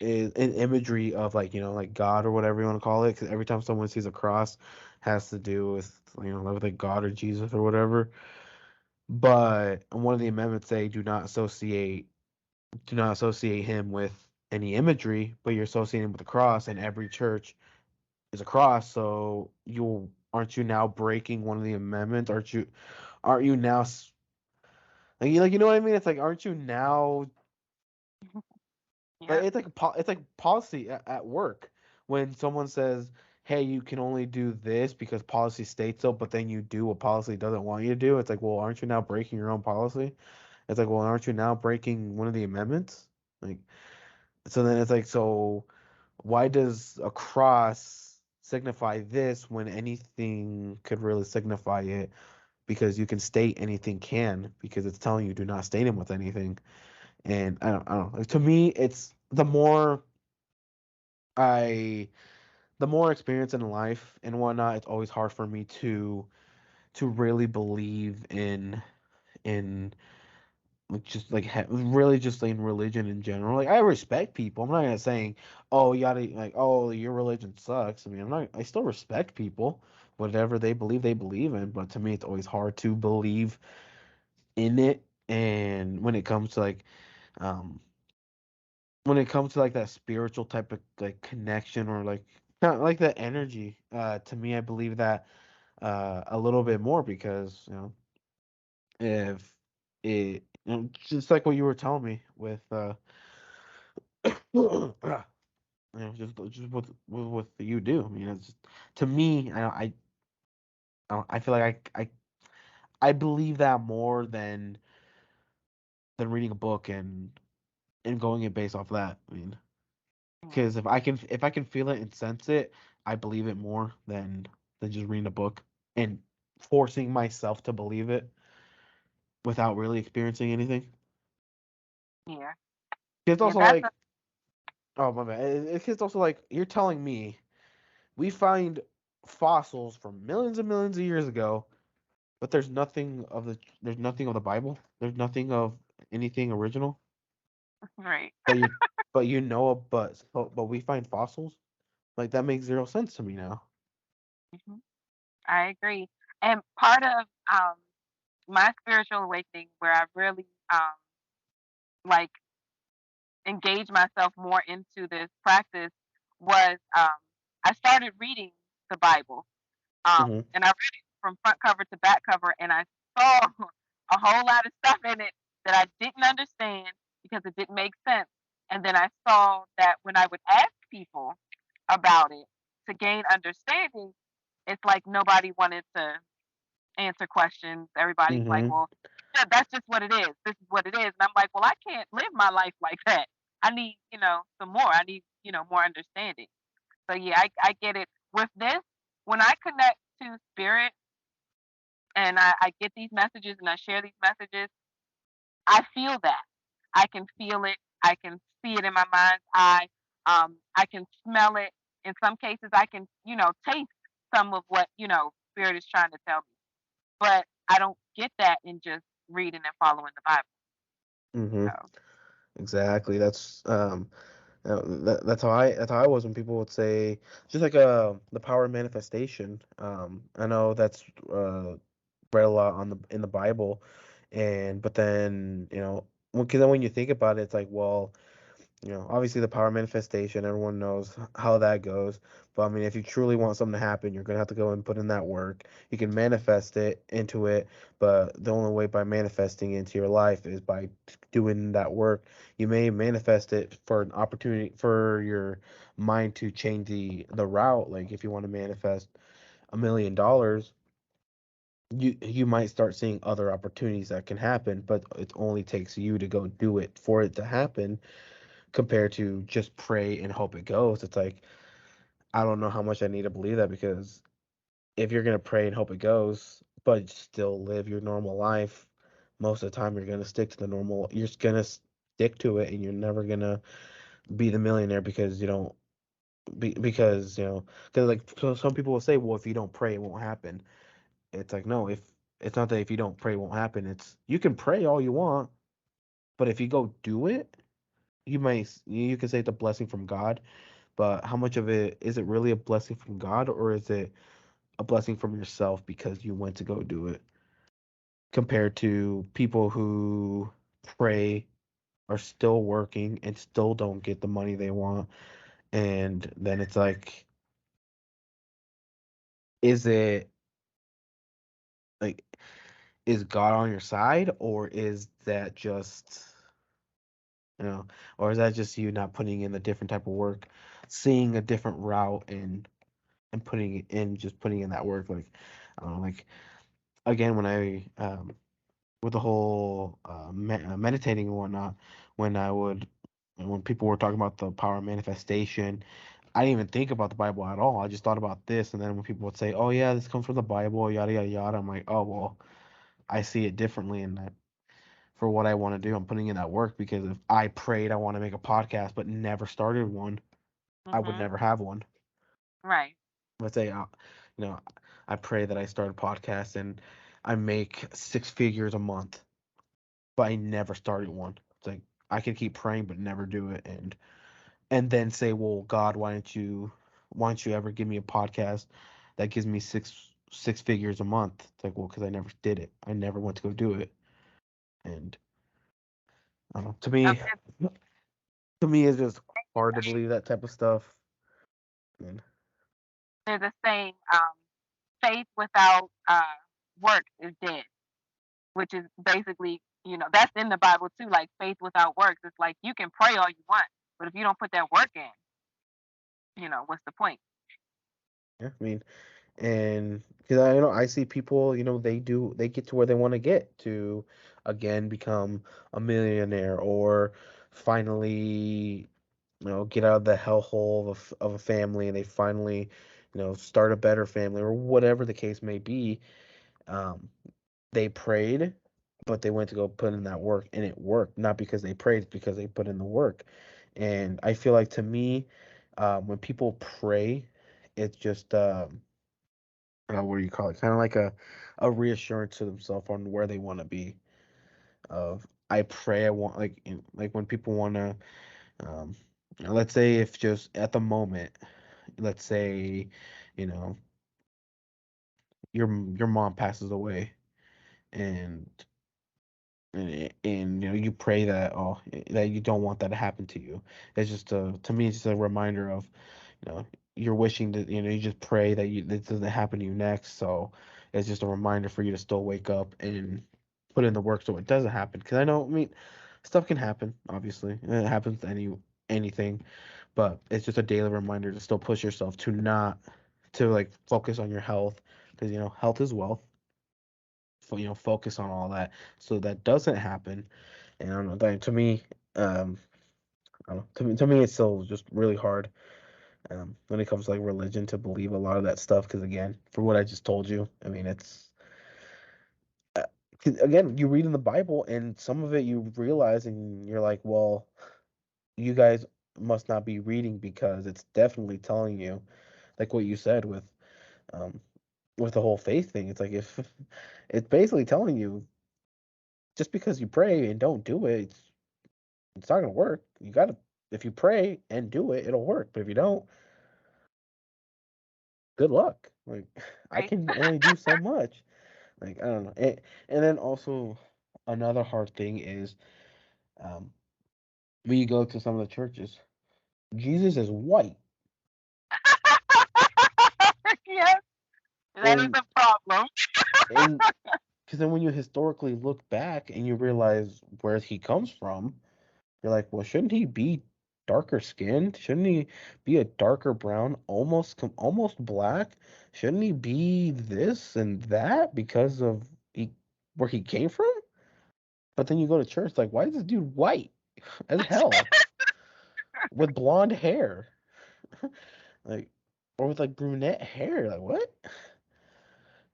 an imagery of like like God or whatever you want to call it. Because every time someone sees a cross, has to do with with like God or Jesus or whatever. But one of the amendments say do not associate him with any imagery, but you're associating him with the cross, and every church is a cross. So you aren't you now breaking one of the amendments? Aren't you now like you know what I mean? It's like aren't you now like Yeah. it's like policy at work when someone says, "Hey, you can only do this because policy states so," but then you do what policy doesn't want you to do. It's like, well, aren't you now breaking your own policy? It's like, well, aren't you now breaking one of the amendments? Like, so then it's like, so why does a cross signify this when anything could really signify it? Because you can state anything can because it's telling you do not state him with anything. And I don't know. Like, to me, it's I the more experience in life and whatnot, it's always hard for me to really believe in like just like really just in religion in general. Like I respect people. I'm not gonna saying, oh you gotta like oh your religion sucks. I mean I'm not. I still respect people. Whatever they believe in. But to me, it's always hard to believe in it. And um when it comes to like that spiritual type of like connection or like kind of like that energy, to me, I believe that a little bit more because if just like what you were telling me with just with what you do. I mean, it's just, to me, I feel like I believe that more than reading a book and going it based off that. I mean, Yeah. because if I can feel it and sense it, I believe it more than just reading a book and forcing myself to believe it without really experiencing anything. Yeah. It's Yeah. also That's a like, oh my bad. It's also like you're telling me we find fossils from millions and millions of years ago, but there's nothing of the Bible. There's nothing of anything original. right. But you but you know but we find fossils. Like that makes zero sense to me now. Hmm. I agree. And part of um my spiritual awakening, where I really like engage myself more into this practice, was I started reading the Bible. Hmm. And I read it from front cover to back cover, and I saw a whole lot of stuff in it that I didn't understand because it didn't make sense. And then I saw that when I would ask people about it to gain understanding, it's like nobody wanted to answer questions. Everybody's like, Hmm. well, yeah, that's just what it is. This is what it is. And I'm like, well, I can't live my life like that. I need, some more. I need, more understanding. So yeah, I get it. With this, when I connect to spirit and I get these messages and I share these messages, I feel that. I can feel it. I can see it in my mind's eye. I can smell it. In some cases, I can, taste some of what, Spirit is trying to tell me. But I don't get that in just reading and following the Bible. Mhm. So, Exactly. That's how I was when people would say just like the power of manifestation. I know that's read a lot on the in the Bible, and but then because then when you think about it, it's like, well, obviously the power of manifestation, everyone knows how that goes. But I mean, if you truly want something to happen, you're gonna have to go and put in that work. You can manifest it into it, but the only way by manifesting into your life is by doing that work. You may manifest it for an opportunity for your mind to change the route. Like if you want to manifest $1 million, you might start seeing other opportunities that can happen, but it only takes you to go do it for it to happen compared to just pray and hope it goes. It's like, I don't know how much I need to believe that, because if you're going to pray and hope it goes, but still live your normal life, most of the time you're going to stick to the normal, you're just going to stick to it, and you're never going to be the millionaire because you don't, because like, so some people will say, well, if you don't pray, it won't happen. It's like, no, if it's not that if you don't pray, it won't happen. It's you can pray all you want, but if you go do it, you can say it's a blessing from God. But how much of it is it really a blessing from God, or is it a blessing from yourself because you went to go do it? Compared to people who pray, are still working, and still don't get the money they want. And then it's like, is it like, is God on your side, or is that just, you know, or is that just you not putting in a different type of work, seeing a different route, and putting it in, just putting in that work? Like, I don't know, like, again, when I with the whole meditating and whatnot, when I would when people were talking about the power of manifestation, I didn't even think about the Bible at all. I just thought about this, and then when people would say, "Oh yeah, this comes from the Bible," yada yada yada, I'm like, "Oh well, I see it differently." And that for what I want to do, I'm putting in that work, because if I prayed I want to make a podcast but never started one, I would mhm, never have one. right, Let's say, you know, I pray that I start a podcast and I make 6 figures a month, but I never started one. It's like I could keep praying but never do it, and then say, "Well, God, why don't you ever give me a podcast that gives me six figures a month?" It's like, well, because I never did it. I never went to go do it, and I don't know. um, To me, it's just hard to believe that type of stuff. And there's a saying, faith without works is dead, which is basically, that's in the Bible too. Like faith without works, it's like you can pray all you want, but if you don't put that work in, what's the point? yeah, I mean, and because I see people, they get to where they want to get to, again, become a millionaire, or finally, get out of the hellhole of a family, and they finally, start a better family, or whatever the case may be. Um, they prayed, but they went to go put in that work, and it worked. Not because they prayed, it's because they put in the work. And I feel like, to me, when people pray, it's just what do you call it? Kind of like a reassurance to themselves on where they want to be. Of I pray, I want, like when people want to, um, let's say, if just at the moment, let's say, you know, your mom passes away, and you pray that, that you don't want that to happen to you. It's just to me, it's just a reminder of, you're wishing that, you just pray that this doesn't happen to you next. So it's just a reminder for you to still wake up and put in the work so it doesn't happen. Because I mean, stuff can happen, obviously, and it happens to anything, but it's just a daily reminder to still push yourself to not to like focus on your health, because health is wealth. Focus on all that so that doesn't happen. And I don't know, to me, I don't know, to me, it's still just really hard, when it comes to like religion, to believe a lot of that stuff, because again, for what I just told you, I mean, it's 'cause again, you read in the Bible, and some of it you realize, and you're like, well, you guys must not be reading because it's definitely telling you, like what you said um with the whole faith thing. It's like if it's basically telling you just because you pray and don't do it, it's not gonna work. You gotta if you pray and do it, it'll work. But if you don't, good luck. Like I Right? can only do so much. Like I don't know. And then also another hard thing is um when you go to some of the churches, Jesus is white. Yes, that is And a problem. and because then when you historically look back and you realize where he comes from, you're like, well, shouldn't he be darker skinned? Shouldn't he be a darker brown, almost black? Shouldn't he be this and that because of he where he came from? But then you go to church, like, why is this dude white as hell with blonde hair, like, or with like brunette hair? Like, what?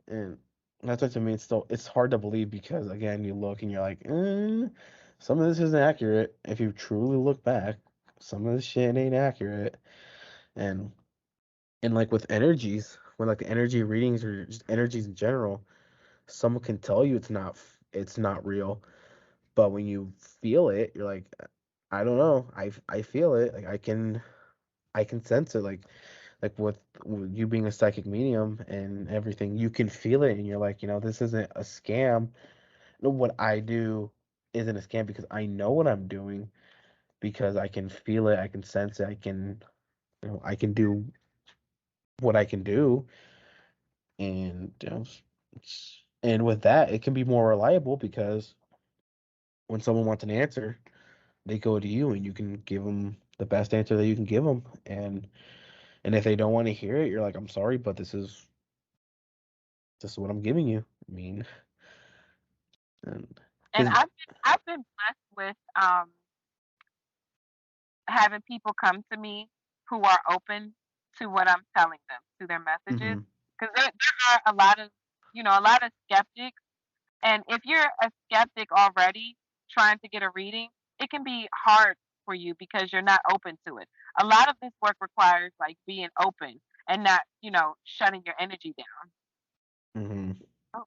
And that's what to me. It's hard to believe because again, you look and you're like, some of this isn't accurate. If you truly look back, some of this shit ain't accurate. And like with energies, when like energy readings or just energies in general, someone can tell you it's not real. But when you feel it, you're like, I don't know. I feel it. Like I can sense it. Like with you being a psychic medium and everything, you can feel it, and you're like, this isn't a scam. No, what I do isn't a scam because I know what I'm doing because I can feel it, I can sense it, I can do what I can do, and and with that, it can be more reliable because when someone wants an answer, they go to you, and you can give them the best answer that you can give them, and if they don't want to hear it, you're like, I'm sorry, but this is what I'm giving you. I mean, and And because I've been blessed with having people come to me who are open to what I'm telling them, to their messages. hmm Because there are a lot of skeptics. And if you're a skeptic already trying to get a reading, it can be hard for you because you're not open to it. A lot of this work requires like being open and not, shutting your energy down. hmm Oh,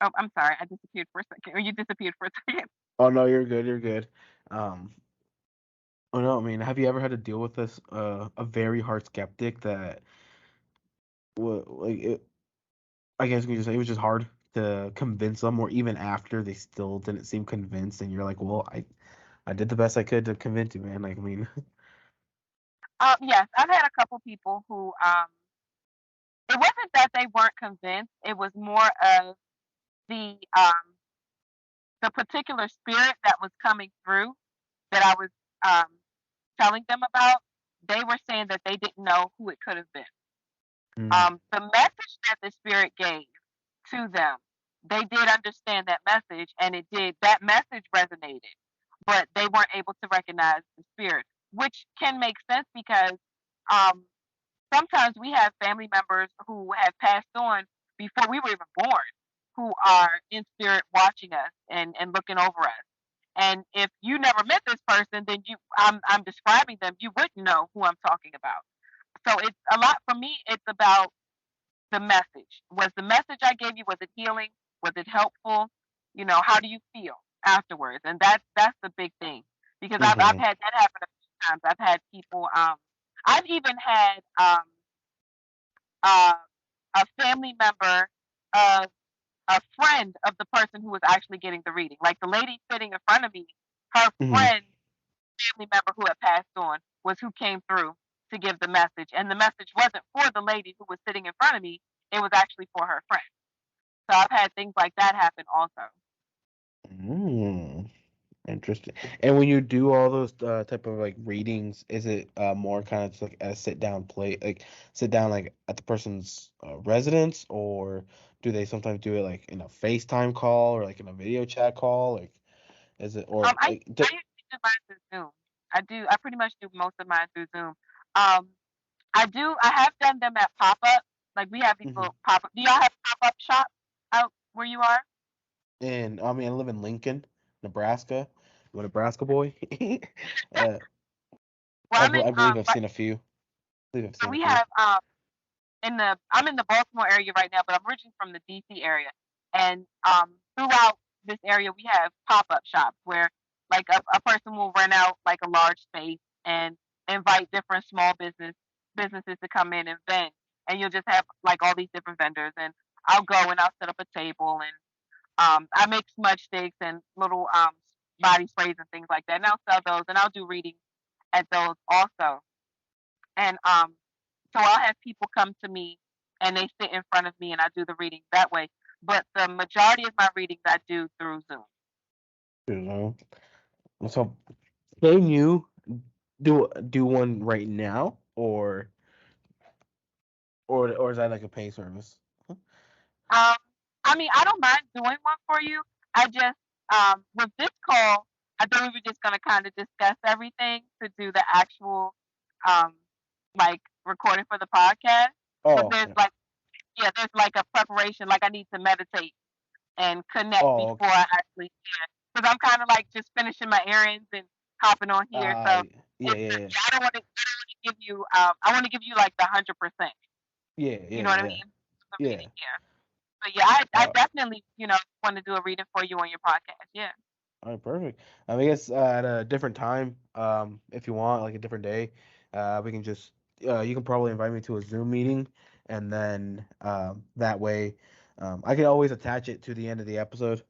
oh, I'm sorry. I disappeared for a second. Or you disappeared for a second. Oh no, you're good. You're good. Um, oh no, I mean, have you ever had to deal with this a very hard skeptic that like I guess we just say it was just hard to convince them, or even after they still didn't seem convinced, and you're like, well, I did the best I could to convince you, man. Like, I mean, Yes, I've had a couple people who it wasn't that they weren't convinced. It was more of the um the particular spirit that was coming through that I was um telling them about. They were saying that they didn't know who it could have been. mm, The message that the spirit gave to them, they did understand that message, and that message resonated, but they weren't able to recognize the spirit, which can make sense because um, sometimes we have family members who have passed on before we were even born, who are in spirit watching us and looking over us. And if you never met this person, then I'm describing them, you wouldn't know who I'm talking about. So it's a lot for me. It's about the message. Was the message I gave you, was it healing? Was it helpful? How do you feel afterwards? And that's the big thing because I've mm-hmm, had that happen a few times. I've had people. I've even had uh, a family member of a friend of the person who was actually getting the reading. Like the lady sitting in front of me, her mm-hmm, friend, family member who had passed on, was who came through to give the message. And the message wasn't for the lady who was sitting in front of me, it was actually for her friend. So I've had things like that happen also. mm, interesting. And when you do all those type of like readings, is it more kind of just like a sit down like at the person's residence, or do they sometimes do it like in a FaceTime call or like in a video chat call? Like, is it or I like? I usually do mine through Zoom. I pretty much do most of mine through Zoom. Um, I have done them at pop up. Like we have Mhm. people pop up. Do y'all have pop up shops out where you are? and I mean I live in Lincoln, Nebraska. I'm a Nebraska boy. uh, Well, I believe I've seen a few. I believe I've so seen a we few. have I'm in the Baltimore area right now, but I'm originally from the DC area. And throughout this area we have pop-up shops where like a person will rent out like a large space and invite different small businesses to come in and vend. And you'll just have like all these different vendors and I'll go and I'll set up a table and I make smudge sticks and little body sprays and things like that. And I'll sell those and I'll do readings at those also. And so I'll have people come to me and they sit in front of me and I do the readings that way. But the majority of my readings I do through Zoom. You know. So can you do one right now, or is that like a pay service? Um, I mean, I don't mind doing one for you. I just with this call, I thought we were just gonna kind of discuss everything to do the actual um like recording for the podcast. Because Oh, there's yeah. like there's like a preparation. Like I need to meditate and connect Oh, before okay. I actually because I'm kind of like just finishing my errands and hopping on here. So Yeah, it's yeah, I don't want to give you I want to give you like the 100%. yeah, You yeah, know what I yeah, mean? The yeah. reading, yeah. But yeah, I Uh, definitely want to do a reading for you on your podcast. Yeah. all right, perfect. I guess at a different time, if you want, like a different day, we can just you can probably invite me to a Zoom meeting, and then that way, I can always attach it to the end of the episode.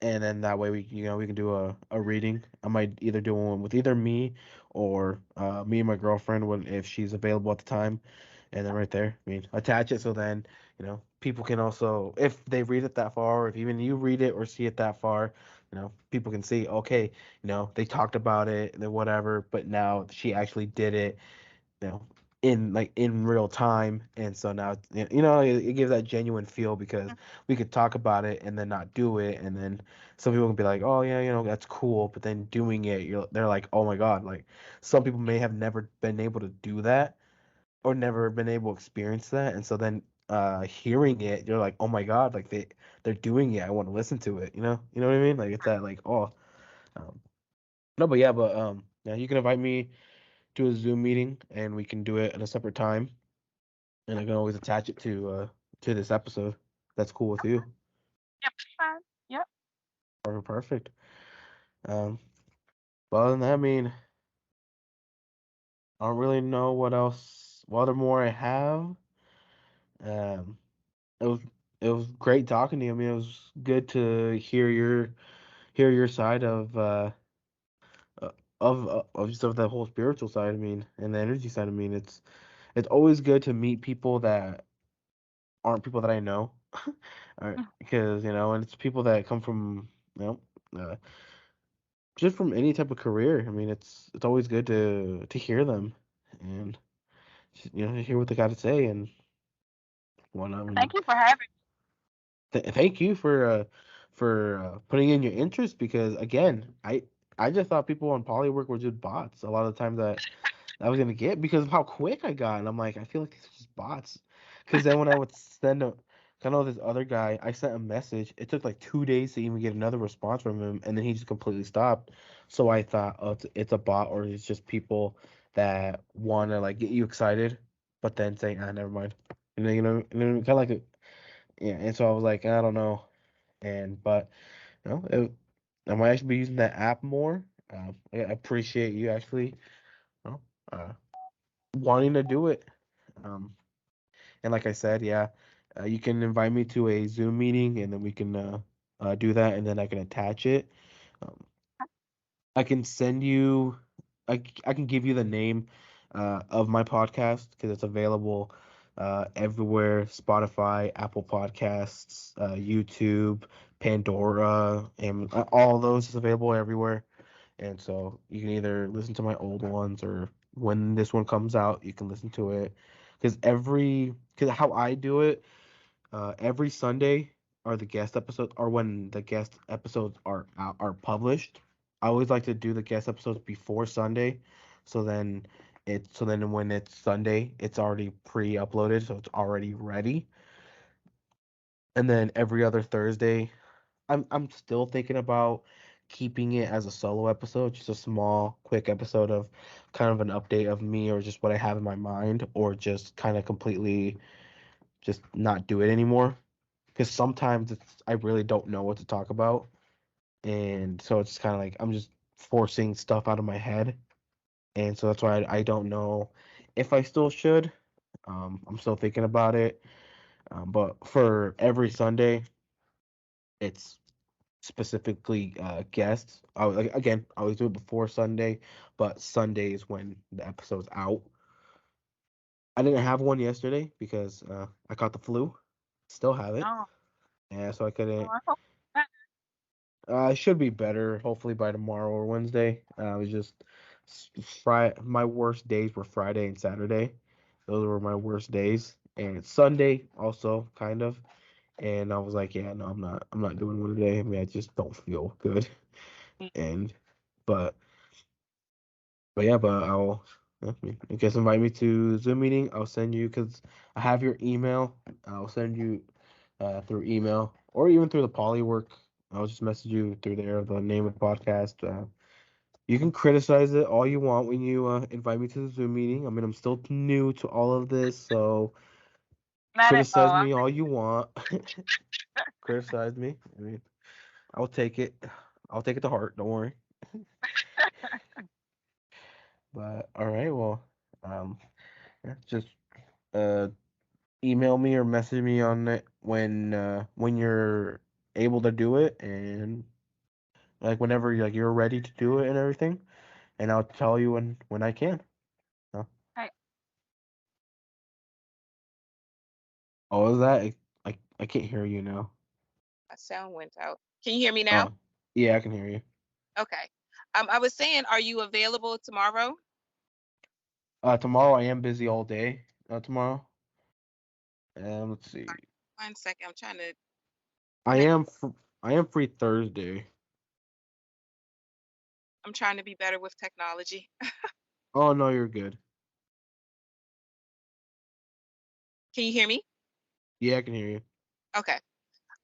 And then that way we can do a reading. I might either do one with either me or me and my girlfriend when if she's available at the time, and then right there, I mean, attach it so then people can also if they read it that far, or if even you read it or see it that far, people can see okay, they talked about it, then whatever, but now she actually did it, you know, in real time, and so now it gives that genuine feel because we could talk about it and then not do it, and then some people can be like, oh yeah, that's cool, but then doing it, they're like, oh my God, like some people may have never been able to do that or never been able to experience that, and so then hearing it, you're like, oh my God, like they're doing it, I want to listen to it, you know what I mean, like it's that like oh um, no, but yeah, yeah, you can invite me to a Zoom meeting and we can do it at a separate time. And I can always attach it to this episode. That's cool with you. Yep. Fine. Yep. Perfect. Um, but other than that, I mean, I don't really know what other more I have. Um, it was it was great talking to you. I mean, it was good to hear your side uh, of just of the whole spiritual side. I mean, and the energy side. I mean, it's always good to meet people that aren't people that I know. Because and it's people that come from uh, just from any type of career. I mean, it's always good to hear them and hear what they got to say and whatnot. Thank And you for having thank you for putting in your interest because again, I just thought people on Polywork were just bots a lot of the times that I was gonna get because of how quick I got, and I'm like, I feel like these are just bots. Because then when I would send a, I know this other guy, I sent a message. It took like 2 days to even get another response from him, and then he just completely stopped. So I thought, oh, it's a bot, or it's just people that want to like get you excited, but then say, ah, never mind. Kind of like a, yeah. And so I was like, I don't know, and but I might actually be using that app more. I appreciate you actually. Well, wanting to do it. Um, and like I said, yeah, you can invite me to a Zoom meeting, and then we can do that, and then I can attach it. Um, I can send you, I can give you the name of my podcast because it's available everywhere: Spotify, Apple Podcasts, YouTube, Pandora, and all those is available everywhere. And so you can either listen to my old ones or when this one comes out, you can listen to it. Because how I do it, every Sunday are the guest episodes, or when the guest episodes are published. I always like to do the guest episodes before Sunday, so then when it's Sunday, it's already pre-uploaded, so it's already ready. And then every other Thursday. I'm still thinking about keeping it as a solo episode, just a small, quick episode of kind of an update of me or just what I have in my mind, or just kind of completely just not do it anymore. Because sometimes I really don't know what to talk about, and so it's kind of like I'm just forcing stuff out of my head, and so that's why I don't know if I still should. I'm still thinking about it, but for every Sunday, it's specifically guests. Again, I always do it before Sunday, but Sunday is when the episode's out. I didn't have one yesterday because I caught the flu. Still have it. Oh, Yeah, so I couldn't. I hope that. It should be better, hopefully by tomorrow or Wednesday. I was just My worst days were Friday and Saturday. Those were my worst days, and Sunday also kind of. And I was like, yeah, no, I'm not doing one today. I mean, I just don't feel good. And but but I'll yeah, I guess invite me to Zoom meeting. I'll send you because I have your email. I'll send you through email or even through the Polywork. I'll just message you through there the name of the podcast. You can criticize it all you want when you invite me to the Zoom meeting. I mean, I'm still new to all of this, so Not at criticize all. me all you want. Criticize me. I mean, I'll take it. I'll take it to heart. Don't worry. But all right, well, um, yeah, just uh email me or message me on it when you're able to do it, and like whenever you're ready to do it and everything, and I'll tell you when I can. So, Hey, oh, is that I can't hear you now. My sound went out. Can you hear me now? Oh, yeah, I can hear you. Okay. I was saying, are you available tomorrow? Tomorrow I am busy all day. Tomorrow. Let's see. 1 second. I'm trying to I connect. am I am free Thursday. I'm trying to be better with technology. Oh no, you're good. Can you hear me? Yeah, I can hear you. Okay.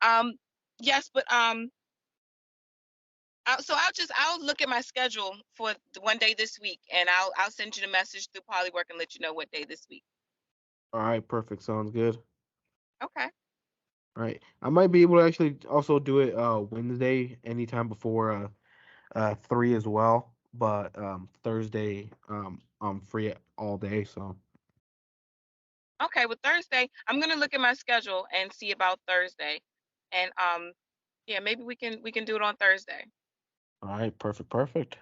Um, yes, but so I'll look at my schedule for the one day this week, and I'll send you the message through Polywork and let you know what day this week. All right, perfect. Sounds good. Okay. All right, I might be able to actually also do it Wednesday anytime before 3 as well. But Thursday I'm free all day, so Okay. Well, Thursday, I'm gonna look at my schedule and see about Thursday, and yeah, maybe we can do it on Thursday. all right, perfect.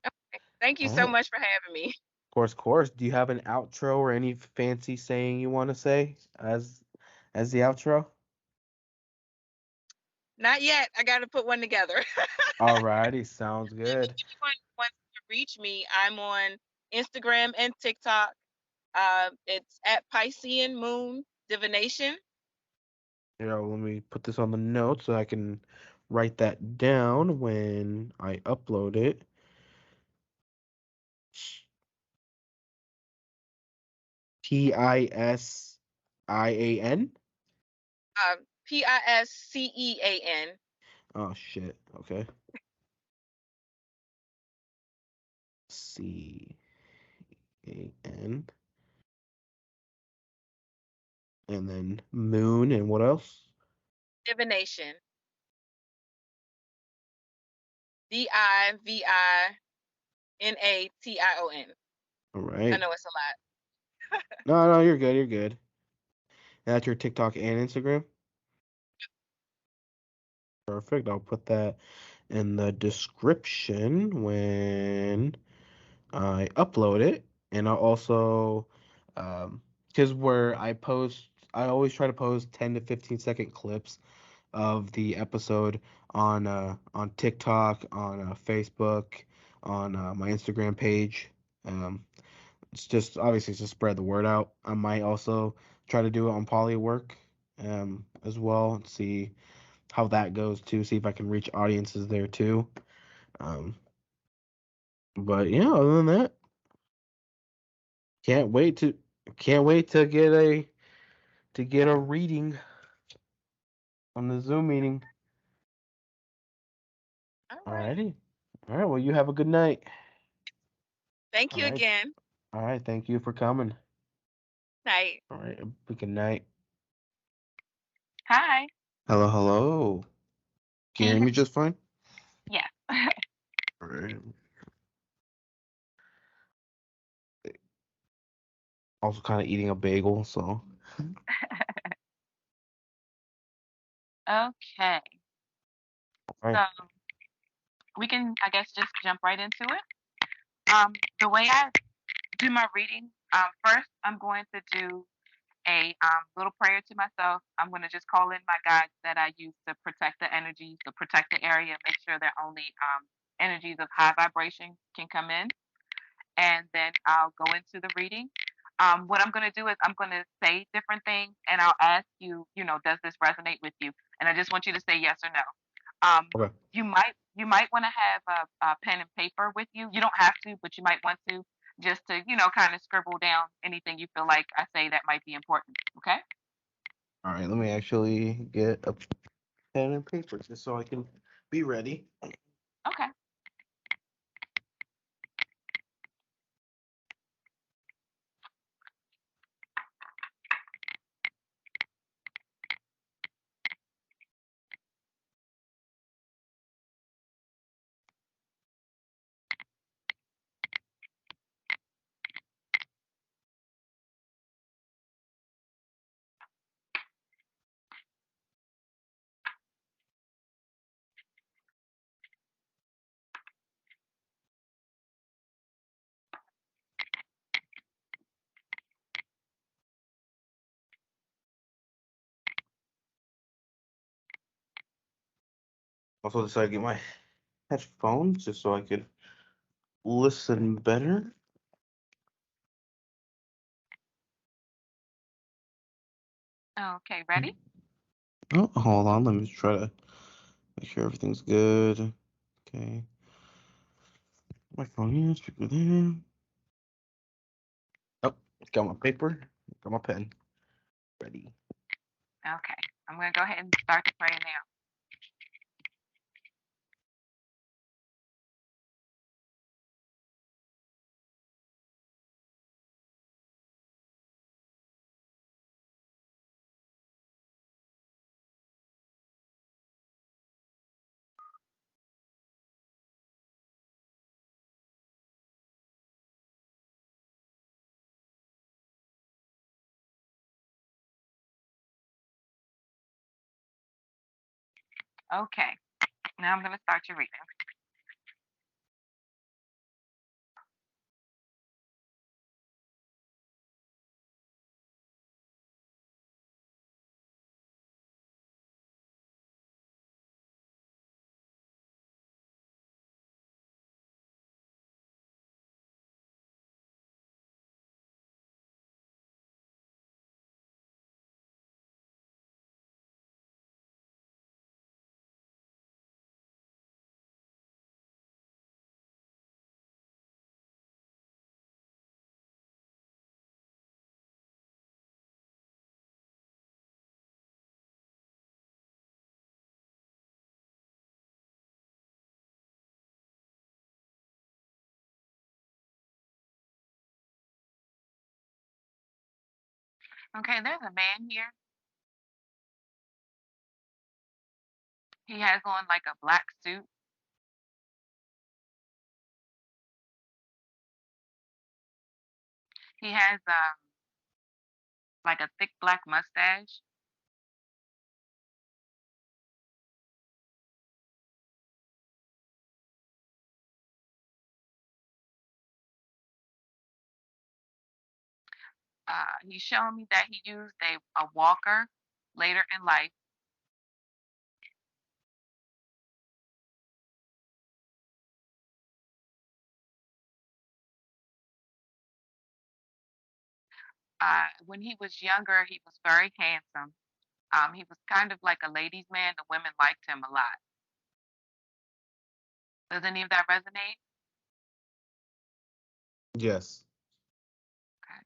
Okay. Thank you All so right, much for having me. course. Do you have an outro or any fancy saying you want to say as the outro? Not yet. I got to put one together. All righty, sounds If good. anyone wants to reach me, I'm on Instagram and TikTok. It's at Piscean Moon Divination. Let me put this on the note so I can write that down when I upload it. Piscean. Piscean. Oh shit. Okay. Can, and then moon and what else? Divination. Divination. All I right. know it's a lot. No, you're good. You're good. And that's your TikTok and Instagram. Perfect. I'll put that in the description when I upload it, and I'll also, because where I always try to post 10 to 15-second clips of the episode on TikTok, on Facebook, on my Instagram page. Um, it's just obviously it's to spread the word out. I might also try to do it on Polywork as well and see how that goes too. See if I can reach audiences there too. Um, but yeah, other than that, can't wait to can't wait to get a reading on the Zoom meeting. right. Alrighty. All right. Well, you have a good night. Thank All you right. again. All right. Thank you for coming. Night. All right. Good night. Hi. Hello. Hello. Can Can you you hear hear? me just fine? Yes. All right. Also, kind of eating a bagel. So. Okay. All right. So we can, I guess, just jump right into it. The way I do my reading, first I'm going to do a little prayer to myself. I'm going to just call in my guides that I use to protect the energies, to protect the area, make sure that only energies of high vibration can come in. And then I'll go into the reading. What I'm going to do is I'm going to say different things, and I'll ask you, does this resonate with you? And I just want you to say yes or no. Okay. You might want to have a pen and paper with you. You don't have to, but you might want to, just to kind of scribble down anything you feel like I say that might be important. Okay. All right. Let me actually get a pen and paper just so I can be ready. Okay. Also decided to get my headphones just so I could listen better. Okay. Ready? Oh, hold on. Let me try to make sure everything's good. Okay. My phone here, speaker there. Oh, got my paper, got my pen. Ready. Okay. I'm going to go ahead and start the prayer now. Okay. Now I'm going to start your reading. Okay. There's a man here. He has on like a black suit. He has like a thick black mustache. He's showing me that he used a walker later in life. When he was younger, he was very handsome. He was kind of like a ladies' man. The women liked him a lot. Does any of that resonate? Yes. Okay.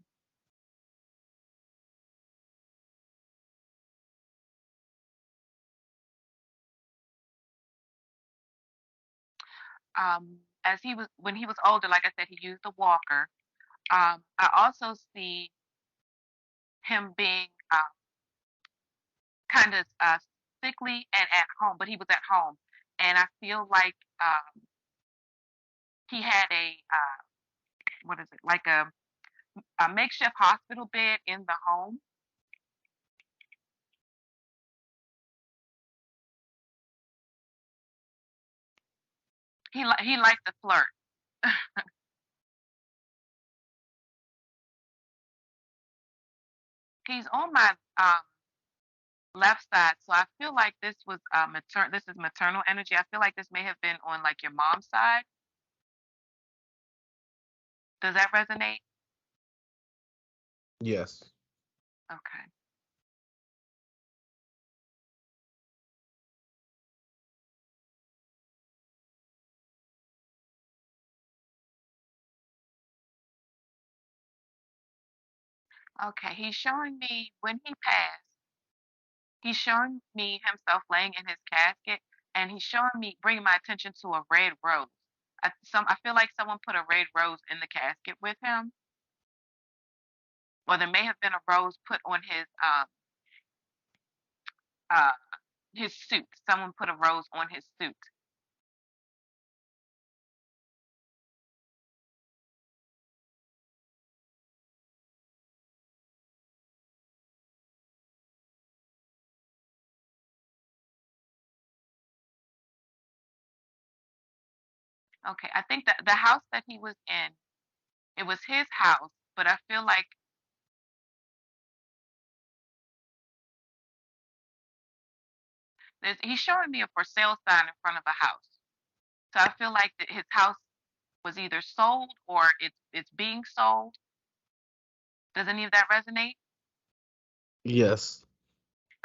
as he was when he was older, like I said, he used a walker. I also see him being kind of sickly and at home, but he was at home, and I feel like he had a what is it, like a makeshift hospital bed in the home. He liked to flirt. He's on my left side, so I feel like this was this is maternal energy. I feel like this may have been on like your mom's side. Does that resonate? Yes. Okay. Okay. He's showing me when he passed. He's showing me himself laying in his casket, and he's showing me bringing my attention to a red rose. I feel like someone put a red rose in the casket with him, or there may have been a rose put on uh his suit. Someone put a rose on his suit. Okay, I think that the house that he was in, it was his house, but I feel like he's showing me a for sale sign in front of a house. So I feel like that his house was either sold or it's being sold. Does any of that resonate? Yes.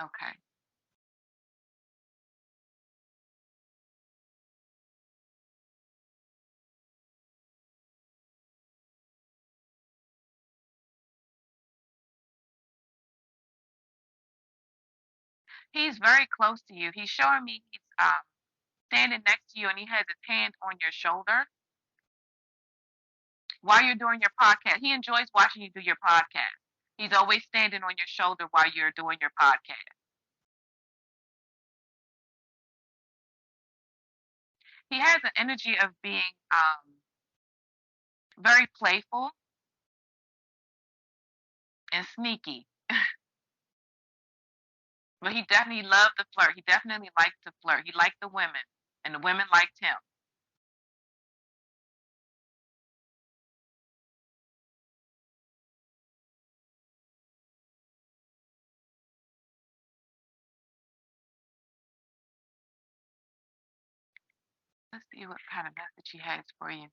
Okay. He's very close to you. He's showing me he's standing next to you and he has his hand on your shoulder while you're doing your podcast. He enjoys watching you do your podcast. He's always standing on your shoulder while you're doing your podcast. He has an energy of being very playful and sneaky. But he definitely loved to flirt. He definitely liked to flirt. He liked the women, and the women liked him. Let's see what kind of message he has for you.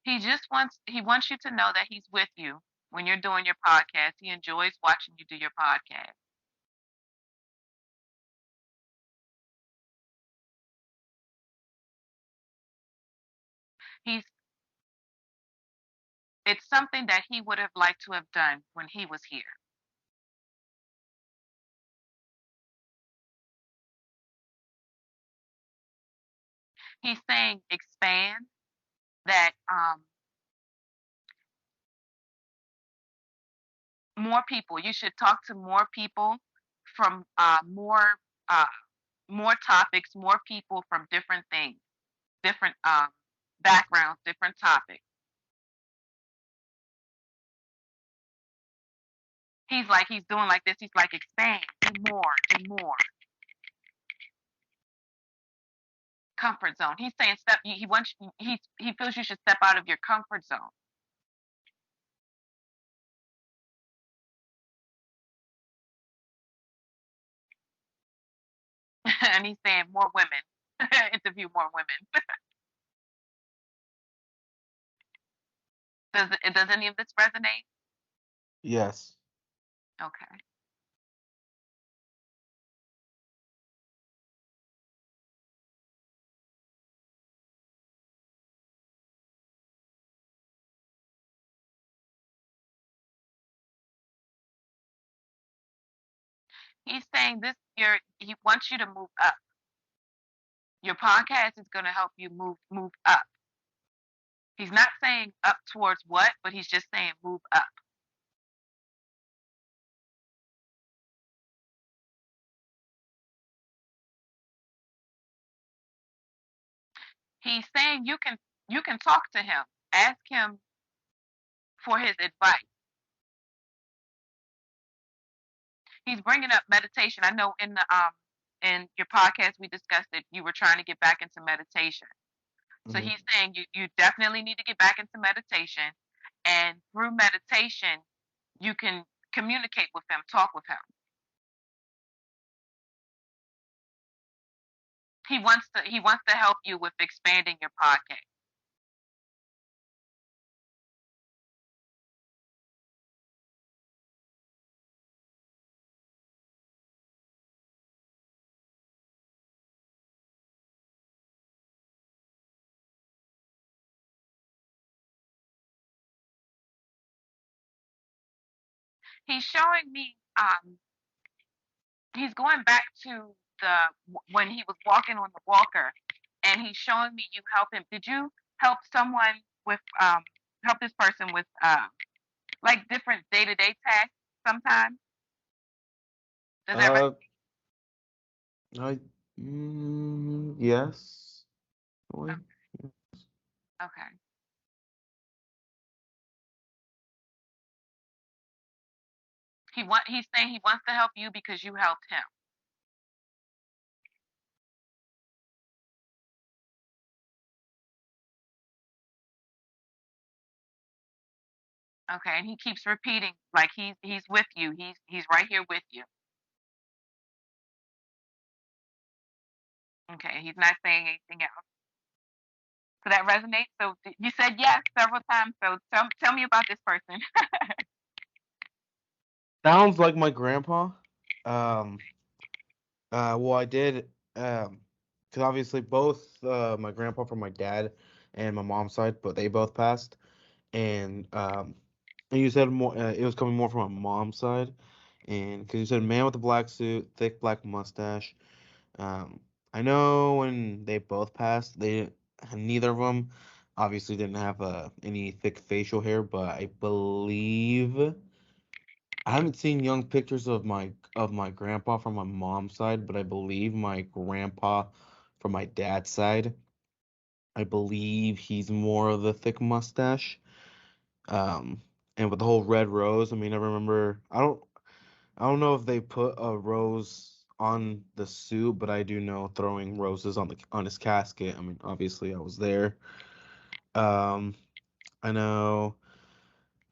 He wants you to know that he's with you when you're doing your podcast. He enjoys watching you do your podcast. He's It's something that he would have liked to have done when he was here. He's saying expand that more people. You should talk to more people from uh, more topics, more people from different things, different backgrounds, different topics. He's doing like this. He's like expand, do more. Comfort zone. He's saying step. He wants. He feels you should step out of your comfort zone. And he's saying more women. Interview more women. Does any of this resonate? Yes. Okay. He's saying he wants you to move up. Your podcast is going to help you move up. He's not saying up towards what, but he's just saying move up. He's saying you can talk to him, ask him for his advice. He's bringing up meditation. I know in your podcast we discussed that you were trying to get back into meditation. So Mm-hmm. he's saying you definitely need to get back into meditation, and through meditation you can communicate with him, talk with him. He wants to help you with expanding your podcast. He's showing me he's going back to the when he was walking on the walker, and he's showing me you help him. Did you help someone with help this person with like different day-to-day tasks sometimes? Does that Uh, I yes. Boy. okay. He's saying he wants to help you because you helped him. Okay, and he keeps repeating like he's with you. He's right here with you. Okay, he's not saying anything else. So that resonates. So you said yes several times. So tell me about this person. Sounds like my grandpa. Um, well, I did, because obviously both my grandpa from my dad and my mom's side, but they both passed, and and you said more, it was coming more from my mom's side, and because you said man with a black suit, thick black mustache. Um, I know when they both passed, they neither of them obviously didn't have any thick facial hair, but I believe. I haven't seen young pictures of my grandpa from my mom's side, but I believe my grandpa from my dad's side, I believe he's more of the thick mustache. Um, and with the whole red rose, I mean, I don't know if they put a rose on the suit, but I do know throwing roses on his casket. I mean, obviously I was there. Um, I know.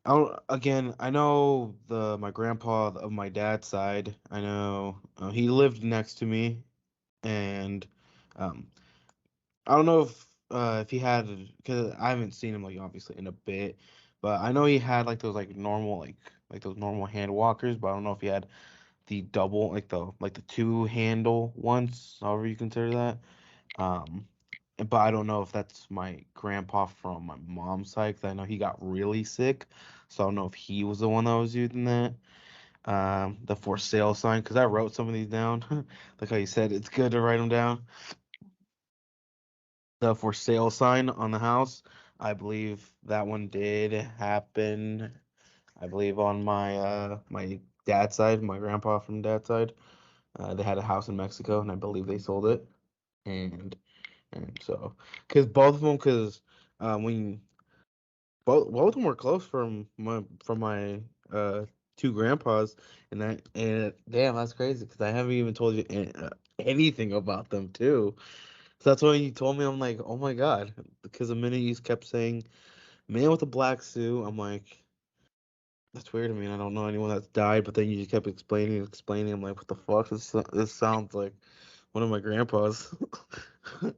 I know the my grandpa of my dad's side. I know he lived next to me, and um, I don't know if he had because I haven't seen him like obviously in a bit, but I know he had like those like normal like those normal hand walkers, but I don't know if he had the double like the two handle ones, however you consider that. Um, but I don't know if that's my grandpa from my mom's side, 'cause I know he got really sick. So I don't know if he was the one that was using that. The for sale sign, because I wrote some of these down. Like how you said, it's good to write them down. The for sale sign on the house, I believe that one did happen. I believe on my dad's side, my grandpa from dad's side, they had a house in Mexico, and I believe they sold it. And And so, because both of them, because when both of them were close from my two grandpas, and damn, that's crazy because I haven't even told you anything about them too. So that's when you told me, I'm like, oh my god, because the minute you kept saying man with a black suit, I'm like, that's weird to me. And I don't know anyone that's died, but then you just kept explaining and explaining. I'm like, what the fuck? This sounds like one of my grandpas.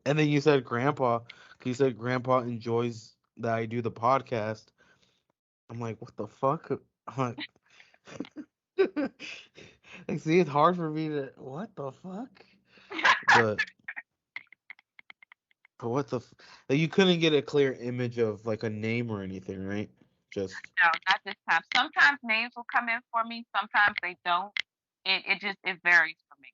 And then you said grandpa, 'cause you said grandpa enjoys that I do the podcast. I'm like, what the fuck? I'm like, like, see, it's hard for me to, what the fuck? But, but what the, like, you couldn't get a clear image of like a name or anything, right? Just, No, not this time. Sometimes names will come in for me. Sometimes they don't. It varies for me.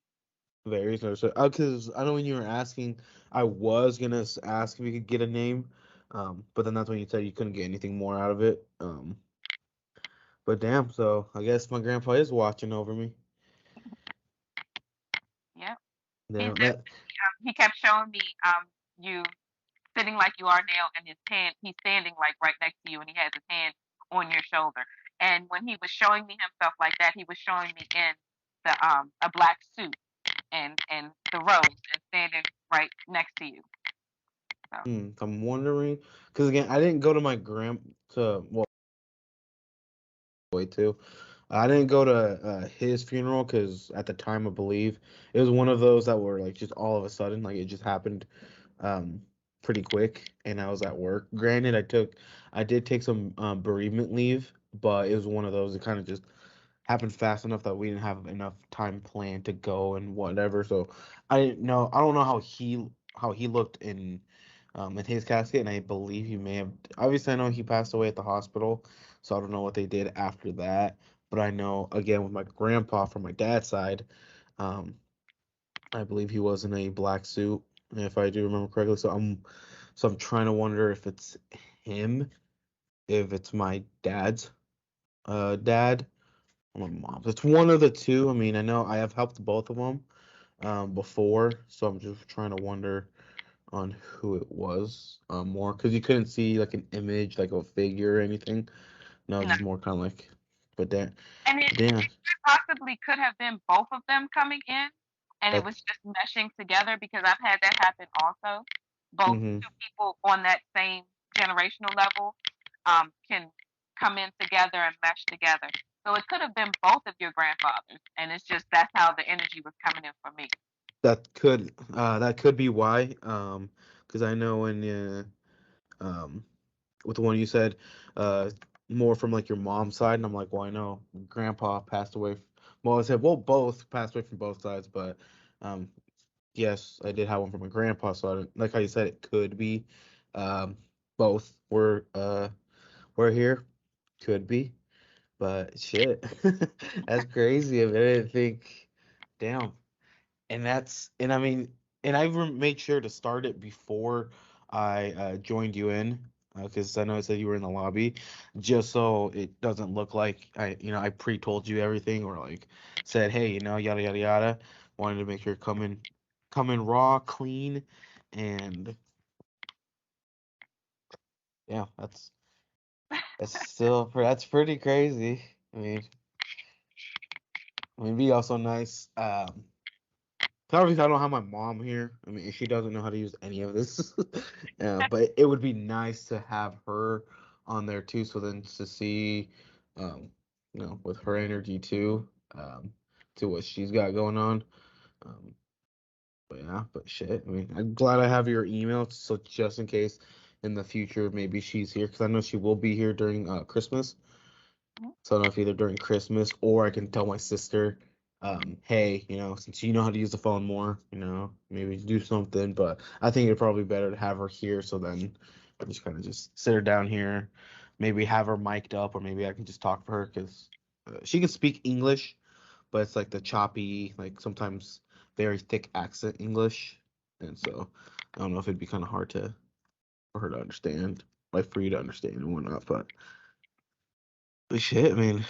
Very interesting. Because I know when you were asking, I was gonna ask if you could get a name, but then that's when you said you couldn't get anything more out of it. But damn, so I guess my grandpa is watching over me. Yep. He's Damn that. definitely he kept showing me you sitting like you are now, and his hand he's standing like right next to you, and he has his hand on your shoulder. And when he was showing me himself like that, he was showing me in the a black suit and the rose and standing right next to you. So I'm wondering because again, I didn't go to my well, way too. I didn't go to his funeral because at the time I believe it was one of those that were like just all of a sudden, like it just happened um pretty quick, and I was at work. Granted, I did take some bereavement leave, but it was one of those that kind of just happened fast enough that we didn't have enough time planned to go and whatever. So I don't know how he looked in his casket, and I believe he may have. Obviously, I know he passed away at the hospital, so I don't know what they did after that. But I know again with my grandpa from my dad's side, um, I believe he was in a black suit, if I do remember correctly. So I'm trying to wonder if it's him, if it's my dad's dad or my mom's. It's one of the two. I mean, I know I have helped both of them before, so I'm just trying to wonder on who it was more because you couldn't see like an image, like a figure or anything. No, no. just more kind of like, but that, And but damn, it possibly could have been both of them coming in, and it that, was just meshing together because I've had that happen also. Both mm-hmm. two people on that same generational level can come in together and mesh together. So it could have been both of your grandfathers, and it's just that's how the energy was coming in for me. That could be why because I know when um with the one you said uh more from like your mom's side, and I'm like, well, I know grandpa passed away. Well, I said, well, both passed away from both sides, but um yes, I did have one from my grandpa, so like how you said, it could be um both were here, could be, but shit, that's crazy. I mean, I didn't think, damn. And I mean, and made sure to start it before I joined you in, because I know it said you were in the lobby, just so it doesn't look like I pre-told you everything or like said, hey, yada yada yada. Wanted to make sure come in raw, clean, and yeah, that's pretty crazy. I mean, be also nice. Obviously, I don't have my mom here. I mean, she doesn't know how to use any of this. But it would be nice to have her on there too, so then to see, um, with her energy too, to what she's got going on. Um, but yeah, but shit. I mean, I'm glad I have your email, so just in case in the future maybe she's here, because I know she will be here during Christmas. So I don't know if either during Christmas or I can tell my sister, hey, since you know how to use the phone more, maybe do something. But I think it'd probably be better to have her here. So then I just kind of just sit her down here, maybe have her mic'd up, or maybe I can just talk for her because she can speak English, but it's like the choppy, like sometimes very thick accent English. And so I don't know if it'd be kind of hard for her to understand, like for you to understand and whatnot. But shit, I mean.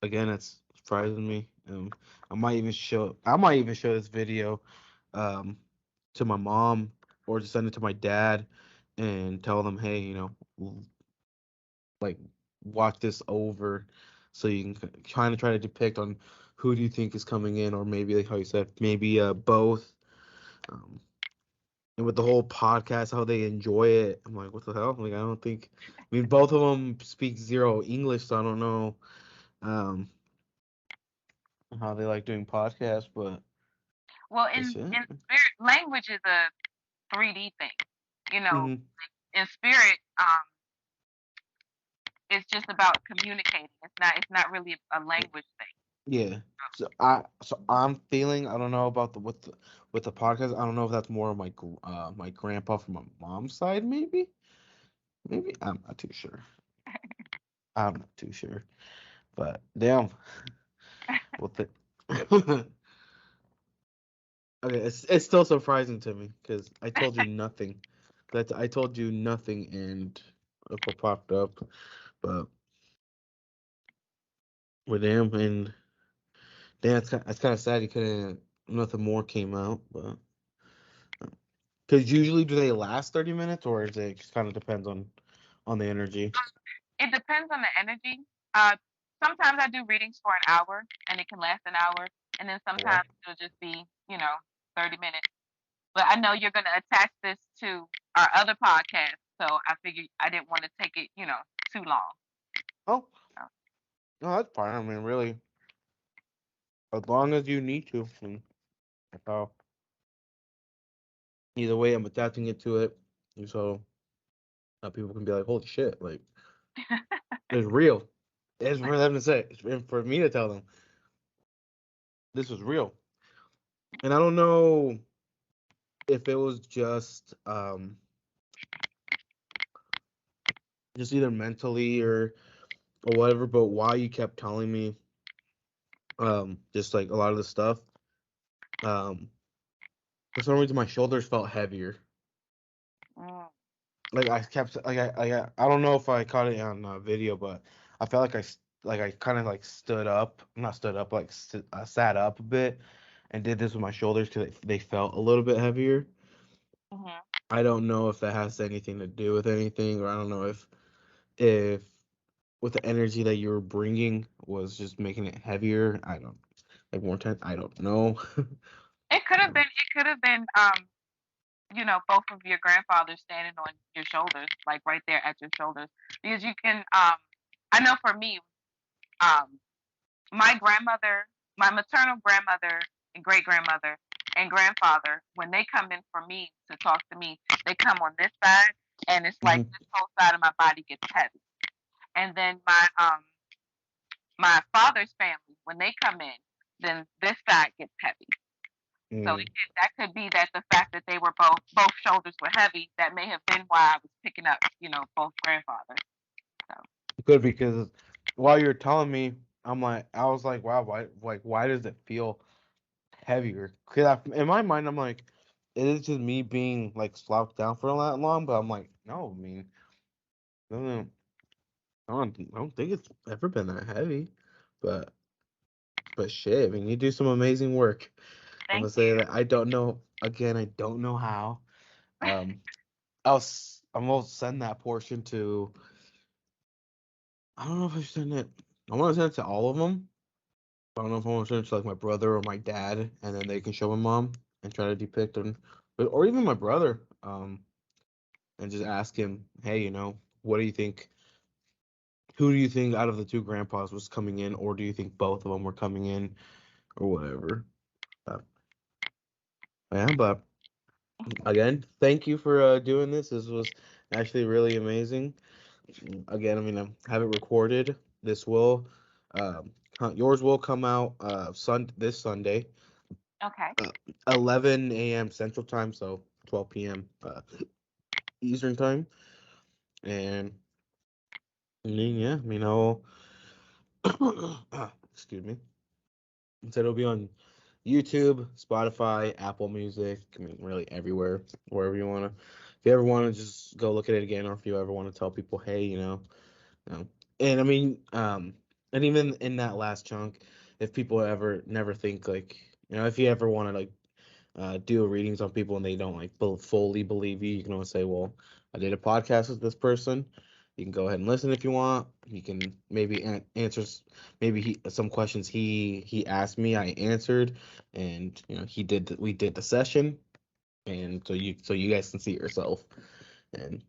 Again, it's surprising me. I might even show this video um to my mom or just send it to my dad and tell them, hey, like watch this over so you can kind of try to depict on who do you think is coming in, or maybe like how you said, maybe both. Um, and with the whole podcast, how they enjoy it, I'm like, what the hell? Like, I don't think. I mean, both of them speak zero English, so I don't know. Um, how they like doing podcasts, Well, but shit. in spirit, language is a 3D thing. You know, Hmm. in spirit, it's just about communicating. It's not really a language thing. Yeah. So I'm feeling, I don't know about the with the podcast. I don't know if that's more of my grandpa from my mom's side, maybe. Maybe I'm not too sure. I'm not too sure. But damn, what the? Okay, it's still surprising to me because I told you nothing. That I told you nothing, and look what popped up. But with him, and damn, it's kind of sad. You couldn't. Nothing more came out, but because usually do they last 30 minutes, or is it just kind of depends on the energy? It depends on the energy. Uh, Sometimes I do readings for an hour, and it can last an hour, and then Wow. sometimes it'll just be, 30 minutes. But I know you're gonna attach this to our other podcast, so I figured I didn't want to take it, too long. Oh, So, no, that's fine. I mean, really, as long as you need to. And that's how. Either way, I'm attaching it to it, and so people can be like, "Holy shit!" Like it's real. It's for them to say, and for me to tell them this was real. And I don't know if it was just either mentally or whatever, but why you kept telling me just like a lot of the stuff um for some reason my shoulders felt heavier. mm, Like I kept I don't know if I caught it on video, but I felt like I kind of like stood up, not stood up, like I sat up a bit and did this with my shoulders because they felt a little bit heavier. mhm. I don't know if that has anything to do with anything, or I don't know if with the energy that you were bringing was just making it heavier. I don't like more time. I don't know. It could have um, been. It could have been. Both of your grandfathers standing on your shoulders, like right there at your shoulders, because you can. I know for me, um, my grandmother, my maternal grandmother and great grandmother and grandfather, when they come in for me to talk to me, they come on this side, and it's like mhm, this whole side of my body gets heavy. And then my father's family, when they come in, then this side gets heavy. So mm. that could be that the fact that they were both shoulders were heavy, that may have been why I was picking up, both grandfathers. So Good because while you're telling me, I was like, wow, why does it feel heavier? Cause in my mind, I'm like, it is just me being like slouched down for that long, but I'm like, no, I mean, no, I don't think it's ever been that heavy, but shit, I mean, you do some amazing work. I'm thank gonna say you. that I don't know. Again, I don't know how. Um, I'm gonna send that portion to. I don't know if I should send it. I want to send it to all of them. I don't know if I want to send it to like my brother or my dad, and then they can show my mom and try to depict them, or even my brother. And just ask him, hey, what do you think? Who do you think out of the two grandpas was coming in, or do you think both of them were coming in, or whatever? Uh, yeah, but again, thank you for doing this. This was actually really amazing. Again, I'm gonna have it recorded. This will, yours will come out this Sunday, Okay. uh, 11 a.m. Central Time, so 12 p.m. Eastern Time, and yeah, I'll excuse me. So it'll be on YouTube, Spotify, Apple Music. I mean, really everywhere, wherever you wanna. If you ever wanna just go look at it again, or if you ever want to tell people, hey, No. And I mean, and even in that last chunk, if people ever never think like, if you ever want to like do readings on people and they don't like fully believe you, you can always say, well, I did a podcast with this person. You can go ahead and listen if you want. You can maybe answer maybe some questions he asked me, I answered, and we did the session, and so you guys can see it yourself. And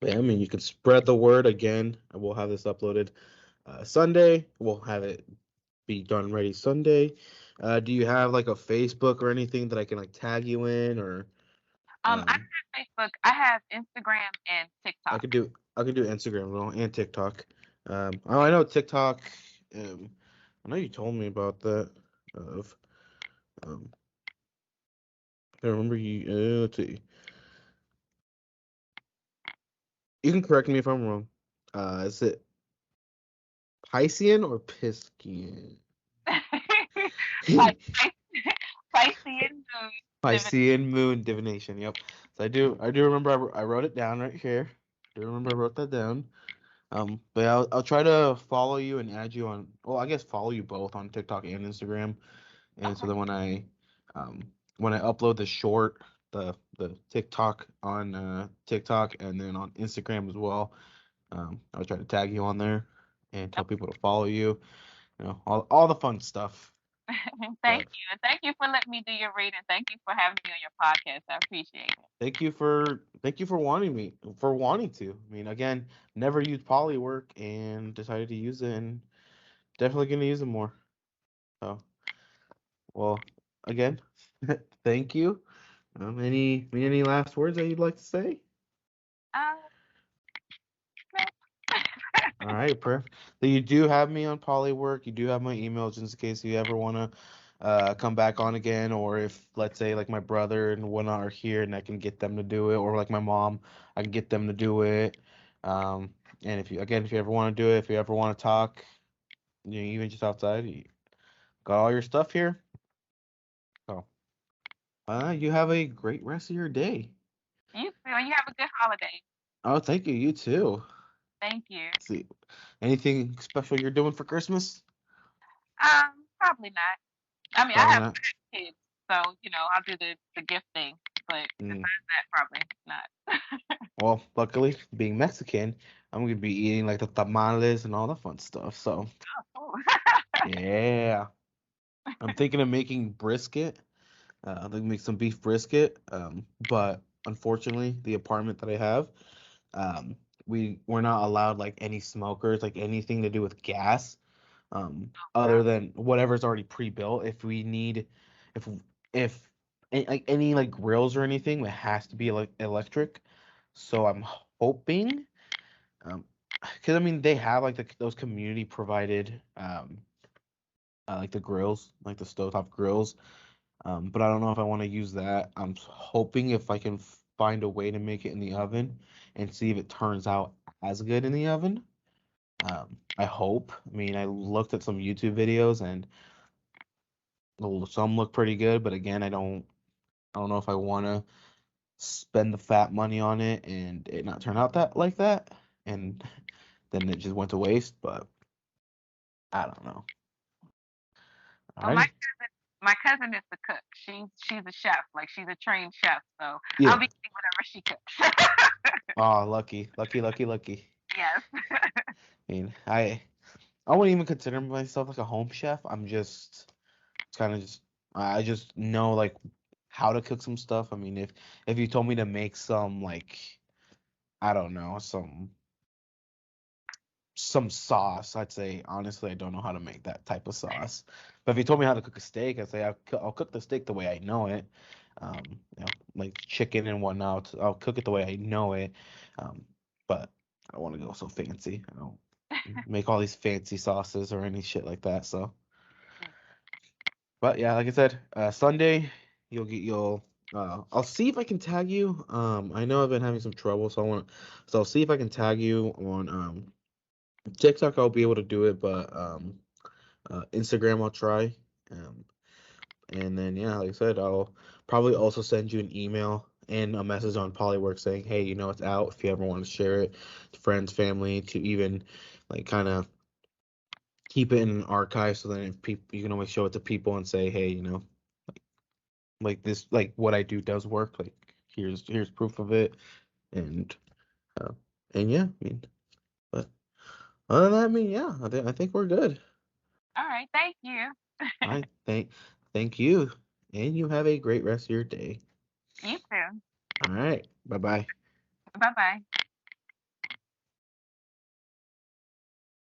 yeah, I mean, you can spread the word again. We'll have this uploaded Sunday. We'll have it be done ready Sunday. Do you have like a Facebook or anything that I can like tag you in, or I um, have Facebook. I have Instagram and TikTok. I could do Instagram as well and TikTok. I know TikTok. Um, I know you told me about that. Of um, I remember you. Let's see. You can correct me if I'm wrong. Is it Piscean or Piscean? Like Piscean moon Piscean moon divination. Yep. So I do remember I wrote it down right here. I do remember I wrote that down. But I'll try to follow you and add you on. Well, I guess follow you both on TikTok and Instagram. And so Okay. then when I upload the short, the TikTok on TikTok and then on Instagram as well, I'll try to tag you on there and tell people to follow you. All the fun stuff. Thank But you. Thank you for letting me do your reading. Thank you for having me on your podcast. I appreciate it. thank you for wanting to. I mean, again, never used polywork and decided to use it, and definitely gonna use it more. So, well, again, thank you. Any last words that you'd like to say? Uh, All right, perfect. So you do have me on Polywork. You do have my email just in case you ever want to come back on again, or if let's say like my brother and whatnot are here and I can get them to do it, or like my mom, I can get them to do it. And if you ever want to do it, if you ever want to talk, even just outside, you got all your stuff here. So, you have a great rest of your day. you too. You have a good holiday. Oh, thank you. You too. Thank you. See, anything special you're doing for Christmas? Probably not. I mean, I Probably have not. kids, so I'll do the gift thing. But Mm. besides that, probably not. Well, luckily, being Mexican, I'm gonna be eating like the tamales and all the fun stuff. So, Oh, yeah, I'm thinking of making brisket. I think make some beef brisket. But unfortunately, the apartment that I have, um, we're not allowed like any smokers, like anything to do with gas, other wow. than whatever's already pre-built. If if like any like grills or anything, it has to be like electric. So I'm hoping. Because I mean, they have like those community provided like the grills, like the stovetop grills. But I don't know if I want to use that. I'm hoping if I can find a way to make it in the oven and see if it turns out as good in the oven. I hope. I mean, I looked at some YouTube videos and some look pretty good, but again, I don't know if I want to spend the fat money on it and it not turn out that like that, and then it just went to waste. But I don't know. Well, my Alrighty. my cousin is the cook. She's a chef. Like she's a trained chef. So I'll Yeah. be eating whatever she cooks. Oh, lucky, lucky, lucky, lucky. Yes. I mean, I wouldn't even consider myself like a home chef. I'm just kind of just I just know like how to cook some stuff. I mean, if you told me to make some like I don't know some sauce, I'd say honestly I don't know how to make that type of sauce. But if you told me how to cook a steak, I'd say I'll cook the steak the way I know it. Like chicken and whatnot, I'll cook it the way I know it. Um, but I don't want to go so fancy. I don't make all these fancy sauces or any shit like that. So, but yeah, like I said, Sunday you'll I'll see if I can tag you. I know I've been having some trouble, so I'll see if I can tag you on TikTok. I'll be able to do it, but Instagram I'll try. Um, and then yeah, like I said, I'll probably also send you an email and a message on Polywork saying, hey, it's out. If you ever want to share it to friends, family, to even like kind of keep it in an archive, so then if people you can always show it to people and say, hey, like this, like what I do does work. Like here's proof of it, and uh, and yeah, I mean, but other than that, I mean, yeah, I think we're good. All right. Thank you. All right, thank you, and you have a great rest of your day. You too. All right, bye bye. Bye bye.